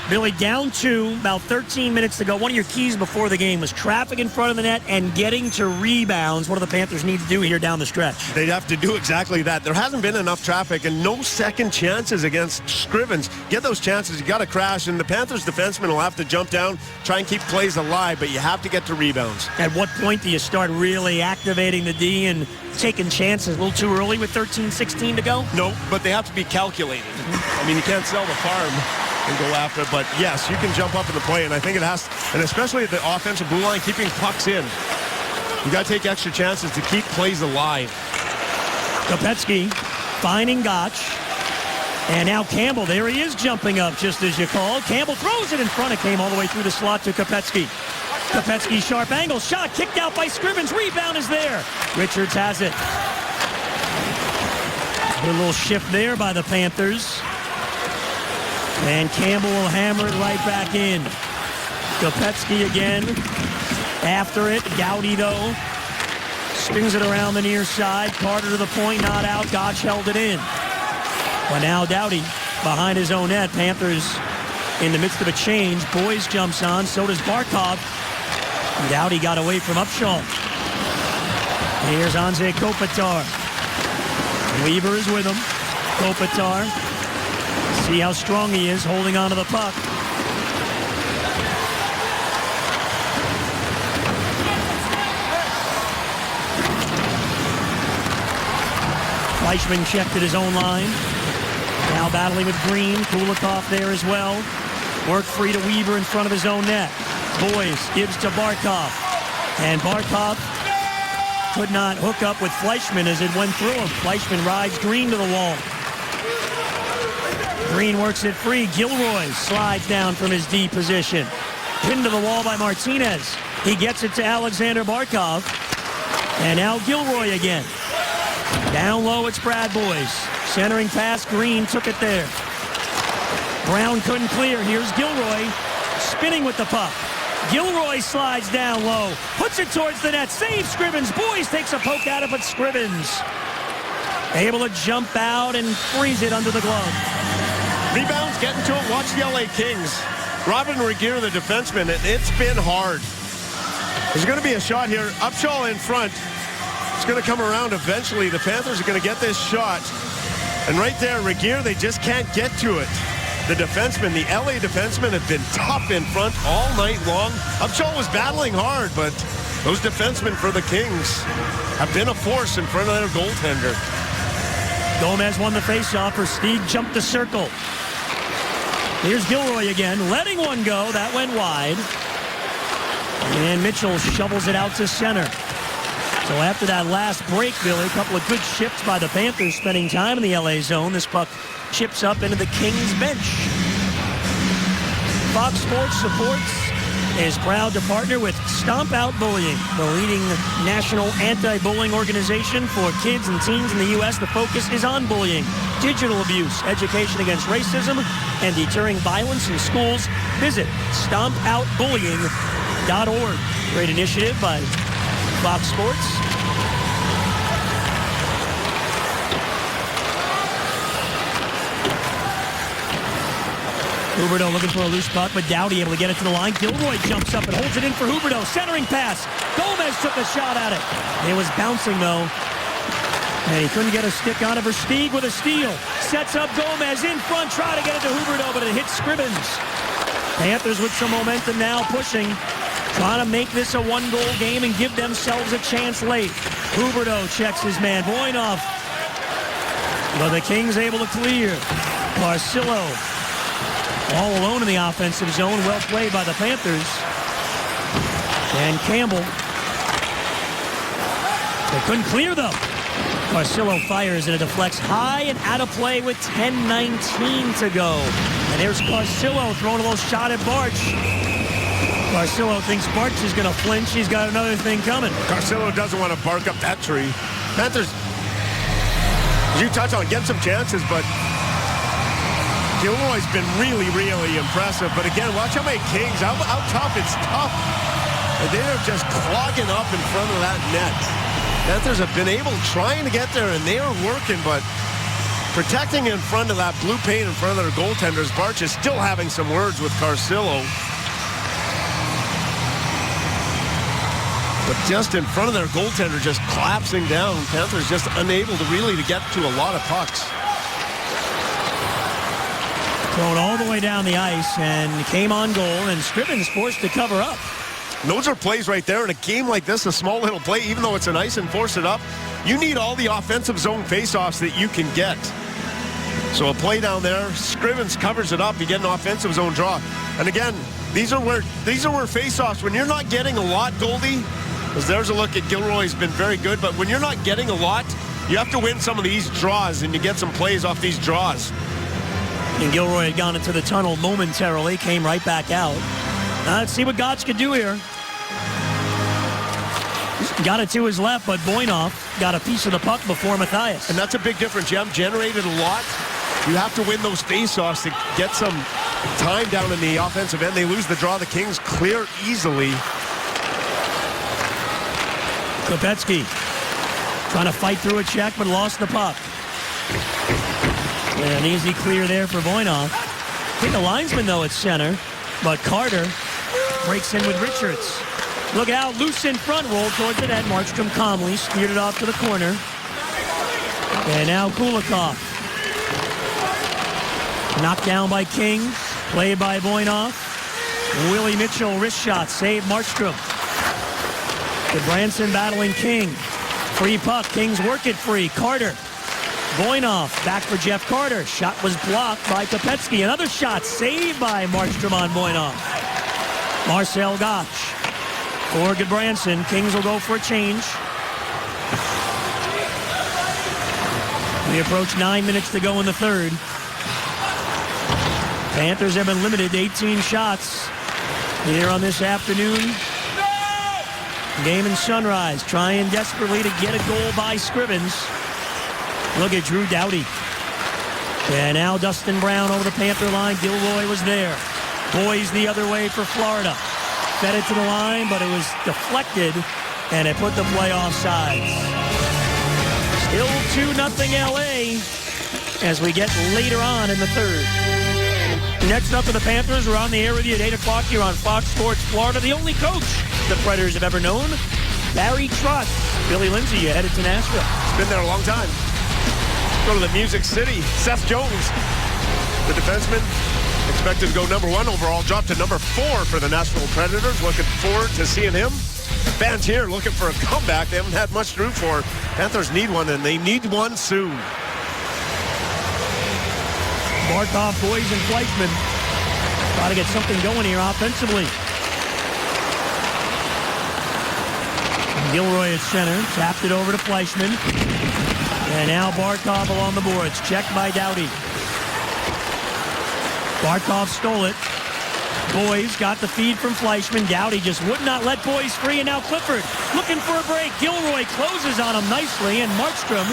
Billy, down to about 13 minutes to go. One of your keys before the game was traffic in front of the net and getting to rebounds. What do the Panthers need to do here down the stretch? They'd have to do exactly that. There hasn't been enough traffic and no second chances against Scrivens. Get those chances, you got to crash, and the Panthers defensemen will have to jump down, try and keep plays alive, but you have to get to rebounds. At what point do you start really activating the D and taking chances? A little too early with 13-16 to go? No, but they have to be calculated. I mean, you can't sell the farm and go after it, but yes, you can jump up in the play, and I think it has, and especially at the offensive blue line, keeping pucks in. You got to take extra chances to keep plays alive. Kopecky finding Gotch, and now Campbell, there he is jumping up just as you called. Campbell throws it in front. It came all the way through the slot to Kopecky. Kopecky, sharp angle, shot, kicked out by Scrivens. Rebound is there. Richards has it. A little shift there by the Panthers. And Campbell will hammer it right back in. Kopecky again. After it. Gowdy, though, spins it around the near side. Carter to the point, not out. Gotch held it in. But now Doughty behind his own net. Panthers in the midst of a change. Boyes jumps on. So does Barkov. Doughty got away from Upshaw. Here's Anze Kopitar. Weaver is with him. Kopitar. See how strong he is holding on to the puck. Fleischmann checked at his own line. Now battling with Green. Kulikov there as well. Work free to Weaver in front of his own net. Boyes gives to Barkov. And Barkov could not hook up with Fleischmann as it went through him. Fleischmann rides Green to the wall. Green works it free. Gilroy slides down from his D position. Pinned to the wall by Martinez. He gets it to Alexander Barkov. And now Gilroy again. Down low, it's Brad Boyes. Centering pass, Green took it there. Brown couldn't clear. Here's Gilroy spinning with the puck. Gilroy slides down low. Puts it towards the net. Saves Scrivens. Boyes takes a poke at it, but Scrivens able to jump out and freeze it under the glove. Rebounds, getting to it. Watch the LA Kings. Robin Regeer, the defenseman, and it's been hard. There's going to be a shot here. Upshaw in front. It's going to come around eventually. The Panthers are going to get this shot. And right there, Regeer, they just can't get to it. The defensemen, the LA defensemen, have been tough in front all night long. Upshaw was battling hard, but those defensemen for the Kings have been a force in front of their goaltender. Gomez won the faceoff. Versteeg jumped the circle. Here's Gilroy again, letting one go. That went wide. And Mitchell shovels it out to center. So after that last break, Billy, a couple of good shifts by the Panthers spending time in the LA zone. This puck chips up into the Kings bench. Fox Sports Supports is proud to partner with Stomp Out Bullying, the leading national anti-bullying organization for kids and teens in the U.S. The focus is on bullying, digital abuse, education against racism, and deterring violence in schools. Visit stompoutbullying.org. Great initiative by Fox Sports. Huberdeau looking for a loose puck, but Doughty able to get it to the line. Gilroy jumps up and holds it in for Huberdeau. Centering pass. Gomez took a shot at it. It was bouncing, though. And he couldn't get a stick on it. Versteeg with a steal. Sets up Gomez in front. Try to get it to Huberdeau, but it hits Scrivens. Panthers with some momentum now, pushing. Trying to make this a one-goal game and give themselves a chance late. Huberdeau checks his man. Voinov. But the Kings able to clear. Marcillo all alone in the offensive zone. Well played by the Panthers. And Campbell. They couldn't clear, though. Marcillo fires and it deflects high and out of play with 10:19 to go. And there's Marcillo throwing a little shot at Barch. Marcillo thinks Barch is going to flinch. He's got another thing coming. Marcillo doesn't want to bark up that tree. Panthers, as you touch on, get some chances, but Gilroy's been really, really impressive. But again, watch how many Kings, how tough. It's tough. And they're just clogging up in front of that net. Panthers have been able, trying to get there, and they are working, but protecting in front of that blue paint in front of their goaltenders. Barch is still having some words with Carcillo. But just in front of their goaltender, just collapsing down. Panthers just unable to get to a lot of pucks. Thrown all the way down the ice and came on goal, and Scrivens forced to cover up. Those are plays right there. In a game like this, a small little play, even though it's an ice and force it up, you need all the offensive zone faceoffs that you can get. So a play down there, Scrivens covers it up, you get an offensive zone draw. And again, these are where faceoffs, when you're not getting a lot, Goldie, because there's a look at Gilroy's been very good, but when you're not getting a lot, you have to win some of these draws, and you get some plays off these draws. And Gilroy had gone into the tunnel momentarily, came right back out. Now let's see what Gotch can do here. Got it to his left, but Boynoff got a piece of the puck before Matthias. And that's a big difference. You haven't generated a lot. You have to win those faceoffs to get some time down in the offensive end. They lose the draw. The Kings clear easily. Kopetsky trying to fight through a check, but lost the puck. And an easy clear there for Boynoff. I think the linesman, though, at center. But Carter breaks in with Richards. Look out, loose in front, roll towards the net. Markstrom calmly steered it off to the corner. And now Kulikov. Knocked down by King. Played by Boynoff. Willie Mitchell, wrist shot, saved Markstrom. Branson battling King. Free puck, Kings work it free. Carter. Boynoff back for Jeff Carter. Shot was blocked by Kopetsky. Another shot saved by Markstrom on Boynoff. Marcel Gotch for Goodbranson. Kings will go for a change. We approach 9 minutes to go in the third. Panthers have been limited to 18 shots here on this afternoon. Game in Sunrise, trying desperately to get a goal by Scrivens. Look at Drew Doughty. And now Dustin Brown over the Panther line. Gilroy was there. Boys the other way for Florida. Fed it to the line, but it was deflected, and it put the play offsides. Still 2-0 LA as we get later on in the third. Next up for the Panthers, we're on the air with you at 8 o'clock here on Fox Sports Florida. The only coach the Predators have ever known, Barry Trotz. Billy Lindsay, you headed to Nashville. It's been there a long time. Go to the Music City. Seth Jones, the defenseman, expected to go number 1 overall, dropped to number 4 for the Nashville Predators. Looking forward to seeing him. Fans here looking for a comeback. They haven't had much to root for. Panthers need one, and they need one soon. Barkov, Boys, and Fleischman try to get something going here offensively. Gilroy at center, tapped it over to Fleischman. And now Barkov along the boards, checked by Doughty. Barkov stole it. Boys got the feed from Fleischman. Doughty just would not let Boys free, and now Clifford looking for a break. Gilroy closes on him nicely, and Markstrom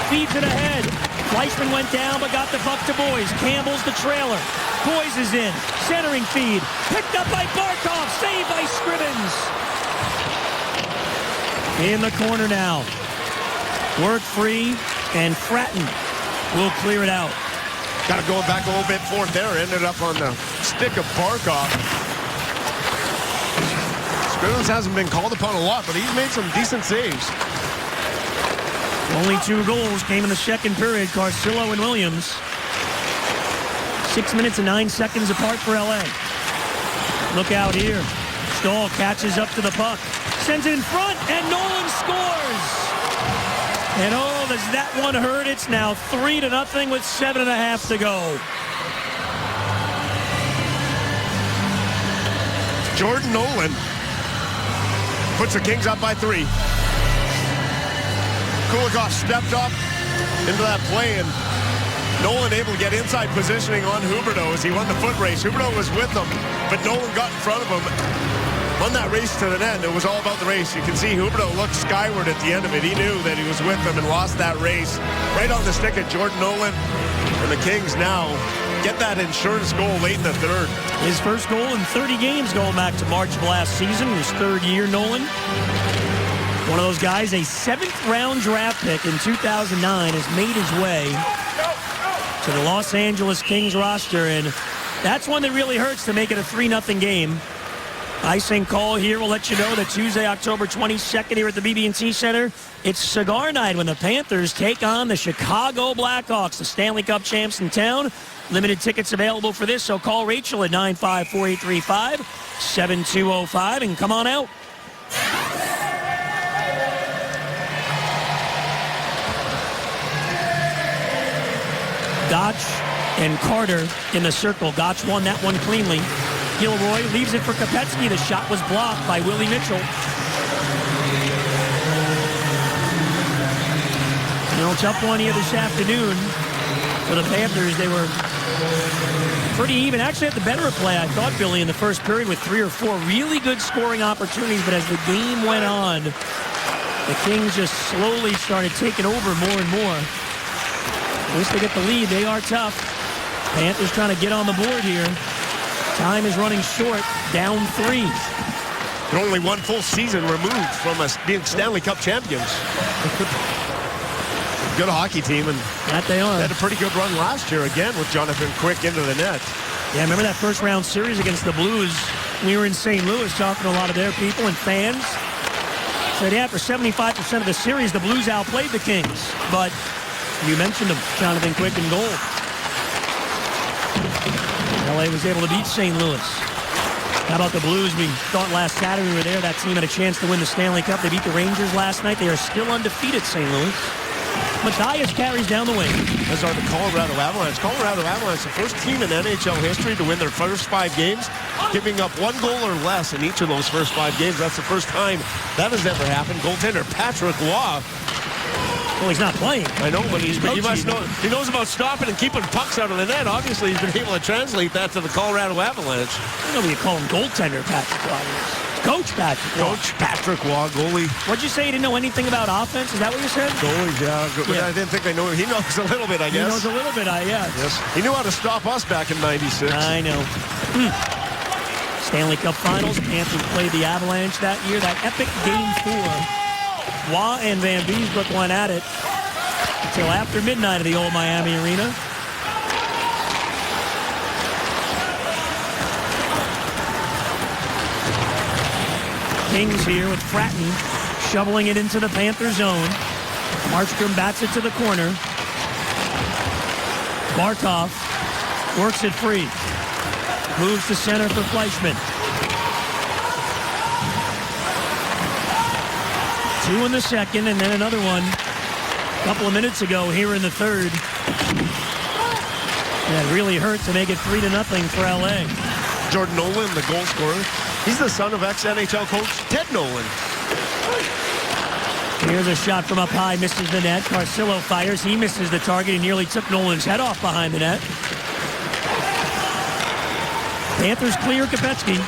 feeds it ahead. Fleischman went down, but got the puck to Boys. Campbell's the trailer. Boys is in. Centering feed. Picked up by Barkov. Saved by Scrivens. In the corner now. Work free, and Fratton will clear it out. Got it going back a little bit forward there. Ended up on the stick of Barkov. Scrivens hasn't been called upon a lot, but he's made some decent saves. Only 2 goals came in the second period, Carcillo and Williams. 6 minutes and 9 seconds apart for LA. Look out here. Stahl catches up to the puck. Sends it in front, and Nolan scores! And oh, does that one hurt? It's now 3-0 with 7.5 to go. Jordan Nolan puts the Kings up by 3. Kulikov stepped up into that play, and Nolan able to get inside positioning on Huberdeau as he won the foot race. Huberdeau was with him, but Nolan got in front of him. Won that race to the end. It was all about the race. You can see Huberdeau looked skyward at the end of it. He knew that he was with them and lost that race. Right on the stick of Jordan Nolan. And the Kings now get that insurance goal late in the third. His first goal in 30 games going back to March of last season. His third year, Nolan. One of those guys, a 7th round draft pick in 2009, has made his way to the Los Angeles Kings roster, and that's one that really hurts to make it a 3-0 game. Icing call here will let you know that Tuesday, October 22nd here at the BB&T Center, it's Cigar Night when the Panthers take on the Chicago Blackhawks, the Stanley Cup champs in town. Limited tickets available for this, so call Rachel at 954-835-7205 and come on out. Gotch and Carter in the circle. Gotch won that one cleanly. Gilroy leaves it for Kopecky. The shot was blocked by Willie Mitchell. Tough one here this afternoon for the Panthers. They were pretty even. Actually had the better of play, I thought, Billy, in the first period with 3 or 4 really good scoring opportunities. But as the game went on, the Kings just slowly started taking over more and more. Once they get the lead, they are tough. Panthers trying to get on the board here. Time is running short, down 3. They're only one full season removed from us being Stanley Cup champions. Good hockey team, and that they are. They had a pretty good run last year again with Jonathan Quick into the net. Yeah, remember that first round series against the Blues? We were in St. Louis talking to a lot of their people and fans. Said, yeah, for 75% of the series, the Blues outplayed the Kings. But you mentioned them, Jonathan Quick in goal. LA was able to beat St. Louis. How about the Blues? We thought last Saturday we were there. That team had a chance to win the Stanley Cup. They beat the Rangers last night. They are still undefeated, St. Louis. Matthias carries down the wing. As are the Colorado Avalanche. Colorado Avalanche, the first team in NHL history to win their first 5 games, giving up 1 goal or less in each of those first 5 games. That's the first time that has ever happened. Goaltender Patrick Waugh. Well, he's not playing. I know, but he must know. He knows about stopping and keeping pucks out of the net. Obviously, he's been able to translate that to the Colorado Avalanche. I don't know if you call him goaltender Patrick Waugh. Coach Patrick Waugh. Coach Patrick Waugh, goalie. What'd you say? You didn't know anything about offense? Is that what you said? Goalies, yeah. I didn't think I know. He knows a little bit, I guess. He knows a little bit, yeah. Yes. He knew how to stop us back in '96. I know. Stanley Cup Finals. Panthers played the Avalanche that year. That epic Game 4. Waugh and Van Beesbrook went at it until after midnight at the old Miami Arena. Kings here with Fratton shoveling it into the Panther zone. Markstrom bats it to the corner. Barkov works it free. Moves to center for Fleischmann. 2 in the second, and then another one a couple of minutes ago here in the third. That really hurt to make it 3-0 for LA. Jordan Nolan, the goal scorer. He's the son of ex-NHL coach Ted Nolan. Here's a shot from up high, misses the net. Carcillo fires, he misses the target. He nearly took Nolan's head off behind the net. Panthers clear Kopecky.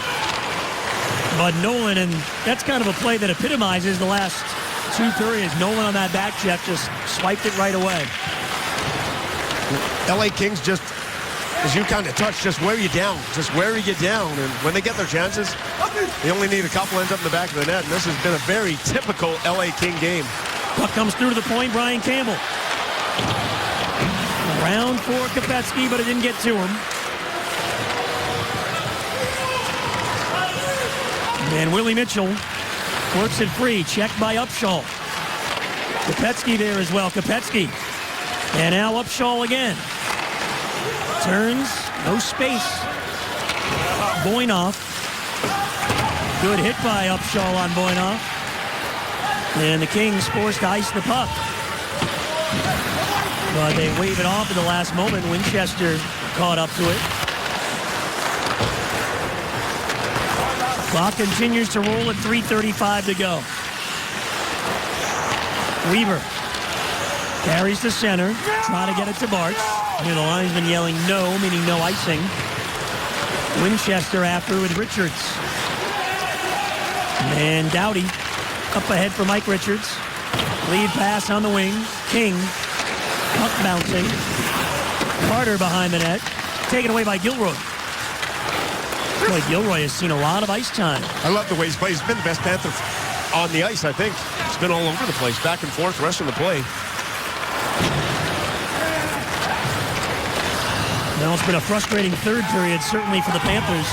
But Nolan, and that's kind of a play that epitomizes the last 2 periods. Nolan on that back check just swiped it right away. LA Kings just, as you kind of touched, just wear you down. Just wear you down. And when they get their chances, they only need a couple ends up in the back of the net. And this has been a very typical LA King game. Puck comes through to the point, Brian Campbell. Around for Kopecky, but it didn't get to him. And Willie Mitchell works it free. Checked by Upshaw. Kopecky there as well. Kopecky. And now Upshaw again. Turns. No space. Boynoff. Good hit by Upshaw on Boynoff. And the Kings forced to ice the puck. But they wave it off at the last moment. Winchester caught up to it. Clock continues to roll at 3:35 to go. Weaver carries to center, try to get it to Bartz. The linesman yelling no, meaning no icing. Winchester after with Richards. And Doughty up ahead for Mike Richards. Lead pass on the wing. King, puck bouncing. Carter behind the net. Taken away by Gilroy. Boy, Gilroy has seen a lot of ice time. I love the way he's played. He's been the best Panther on the ice, I think. He's been all over the place, back and forth, the rest of the play. Well, it's been a frustrating third period, certainly for the Panthers.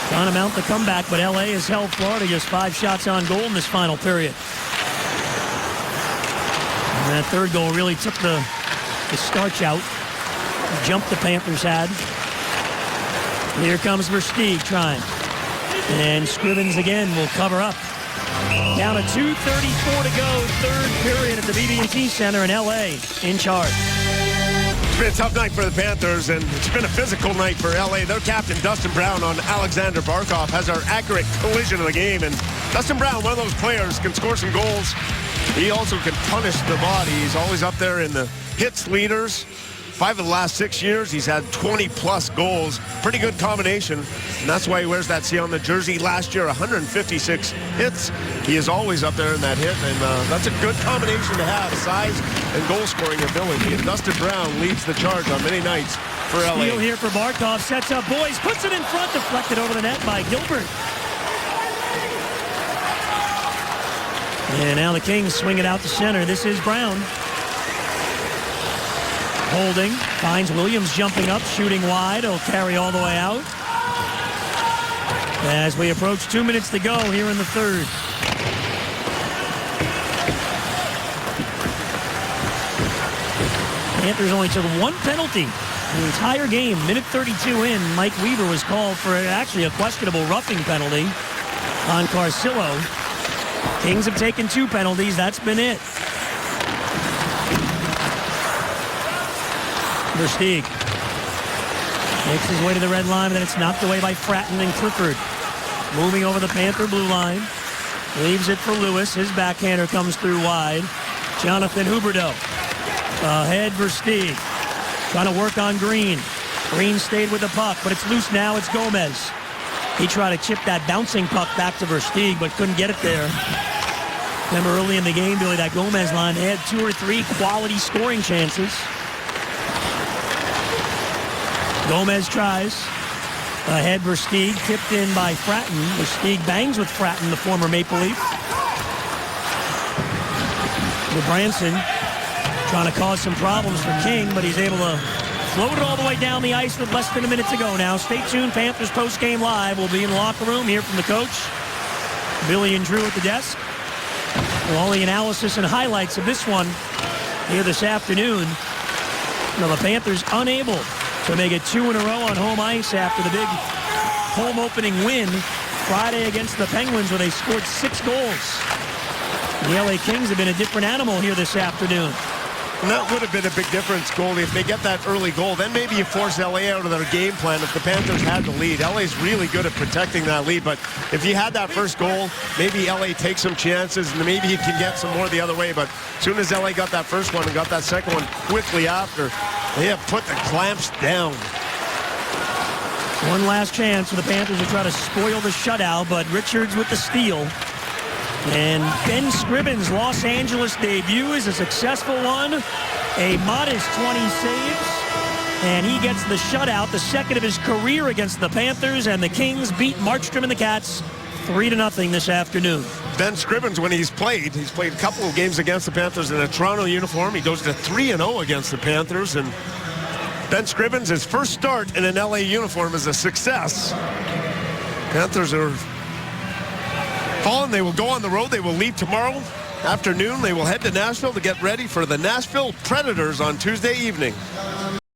Trying to mount the comeback, but LA has held Florida just 5 shots on goal in this final period. And that third goal really took the starch out. The jump the Panthers had. Here comes Versteeg trying. And Scrivens again will cover up. Down to 2:34 to go, third period at the BB&T Center, and LA in charge. It's been a tough night for the Panthers, and it's been a physical night for LA. Their captain, Dustin Brown, on Alexander Barkov, has our accurate collision of the game. And Dustin Brown, one of those players, can score some goals. He also can punish the body. He's always up there in the hits leaders. 5 of the last 6 years, he's had 20-plus goals. Pretty good combination, and that's why he wears that C on the jersey. Last year, 156 hits. He is always up there in that hit, and that's a good combination to have, size and goal-scoring ability. And Dustin Brown leads the charge on many nights for LA. Steal here for Barkov, sets up Boyce, puts it in front, deflected over the net by Gilbert. And now the Kings swing it out to center. This is Brown. Holding, finds Williams jumping up, shooting wide. He'll carry all the way out. As we approach 2 minutes to go here in the third. Panthers only took 1 penalty the entire game. Minute 32 in, Mike Weaver was called for actually a questionable roughing penalty on Carcillo. Kings have taken 2 penalties. That's been it. Versteeg makes his way to the red line, and then it's knocked away by Fratton and Clifford. Moving over the Panther blue line. Leaves it for Lewis. His backhander comes through wide. Jonathan Huberdeau. Ahead Versteeg. Trying to work on Green. Green stayed with the puck, but it's loose now. It's Gomez. He tried to chip that bouncing puck back to Versteeg, but couldn't get it there. Remember early in the game, Billy, that Gomez line, they had 2 or 3 quality scoring chances. Gomez tries. Ahead Versteeg, tipped in by Fratton. Versteeg bangs with Fratton, the former Maple Leaf. Branson trying to cause some problems for King, but he's able to float it all the way down the ice with less than a minute to go now. Stay tuned. Panthers post-game live. We'll be in the locker room here from the coach. Billy and Drew at the desk. Well, all the analysis and highlights of this one here this afternoon. Now the Panthers unable to make it 2 in a row on home ice after the big home opening win Friday against the Penguins, where they scored 6 goals. The LA Kings have been a different animal here this afternoon. And that would have been a big difference, Goldie, if they get that early goal. Then maybe you force LA out of their game plan if the Panthers had the lead. LA's really good at protecting that lead, but if you had that first goal, maybe LA takes some chances, and maybe he can get some more the other way. But as soon as LA got that first one and got that second one quickly after, they have put the clamps down. One last chance for the Panthers to try to spoil the shutout, but Richards with the steal. And Ben Scrivens' Los Angeles debut is a successful one. A modest 20 saves. And he gets the shutout, the second of his career against the Panthers. And the Kings beat Markstrom and the Cats 3-0 this afternoon. Ben Scrivens, when he's played a couple of games against the Panthers in a Toronto uniform. He goes to 3-0 against the Panthers. And Ben Scrivens, his first start in an LA uniform is a success. Panthers are fallen. They will go on the road. They will leave tomorrow afternoon. They will head to Nashville to get ready for the Nashville Predators on Tuesday evening.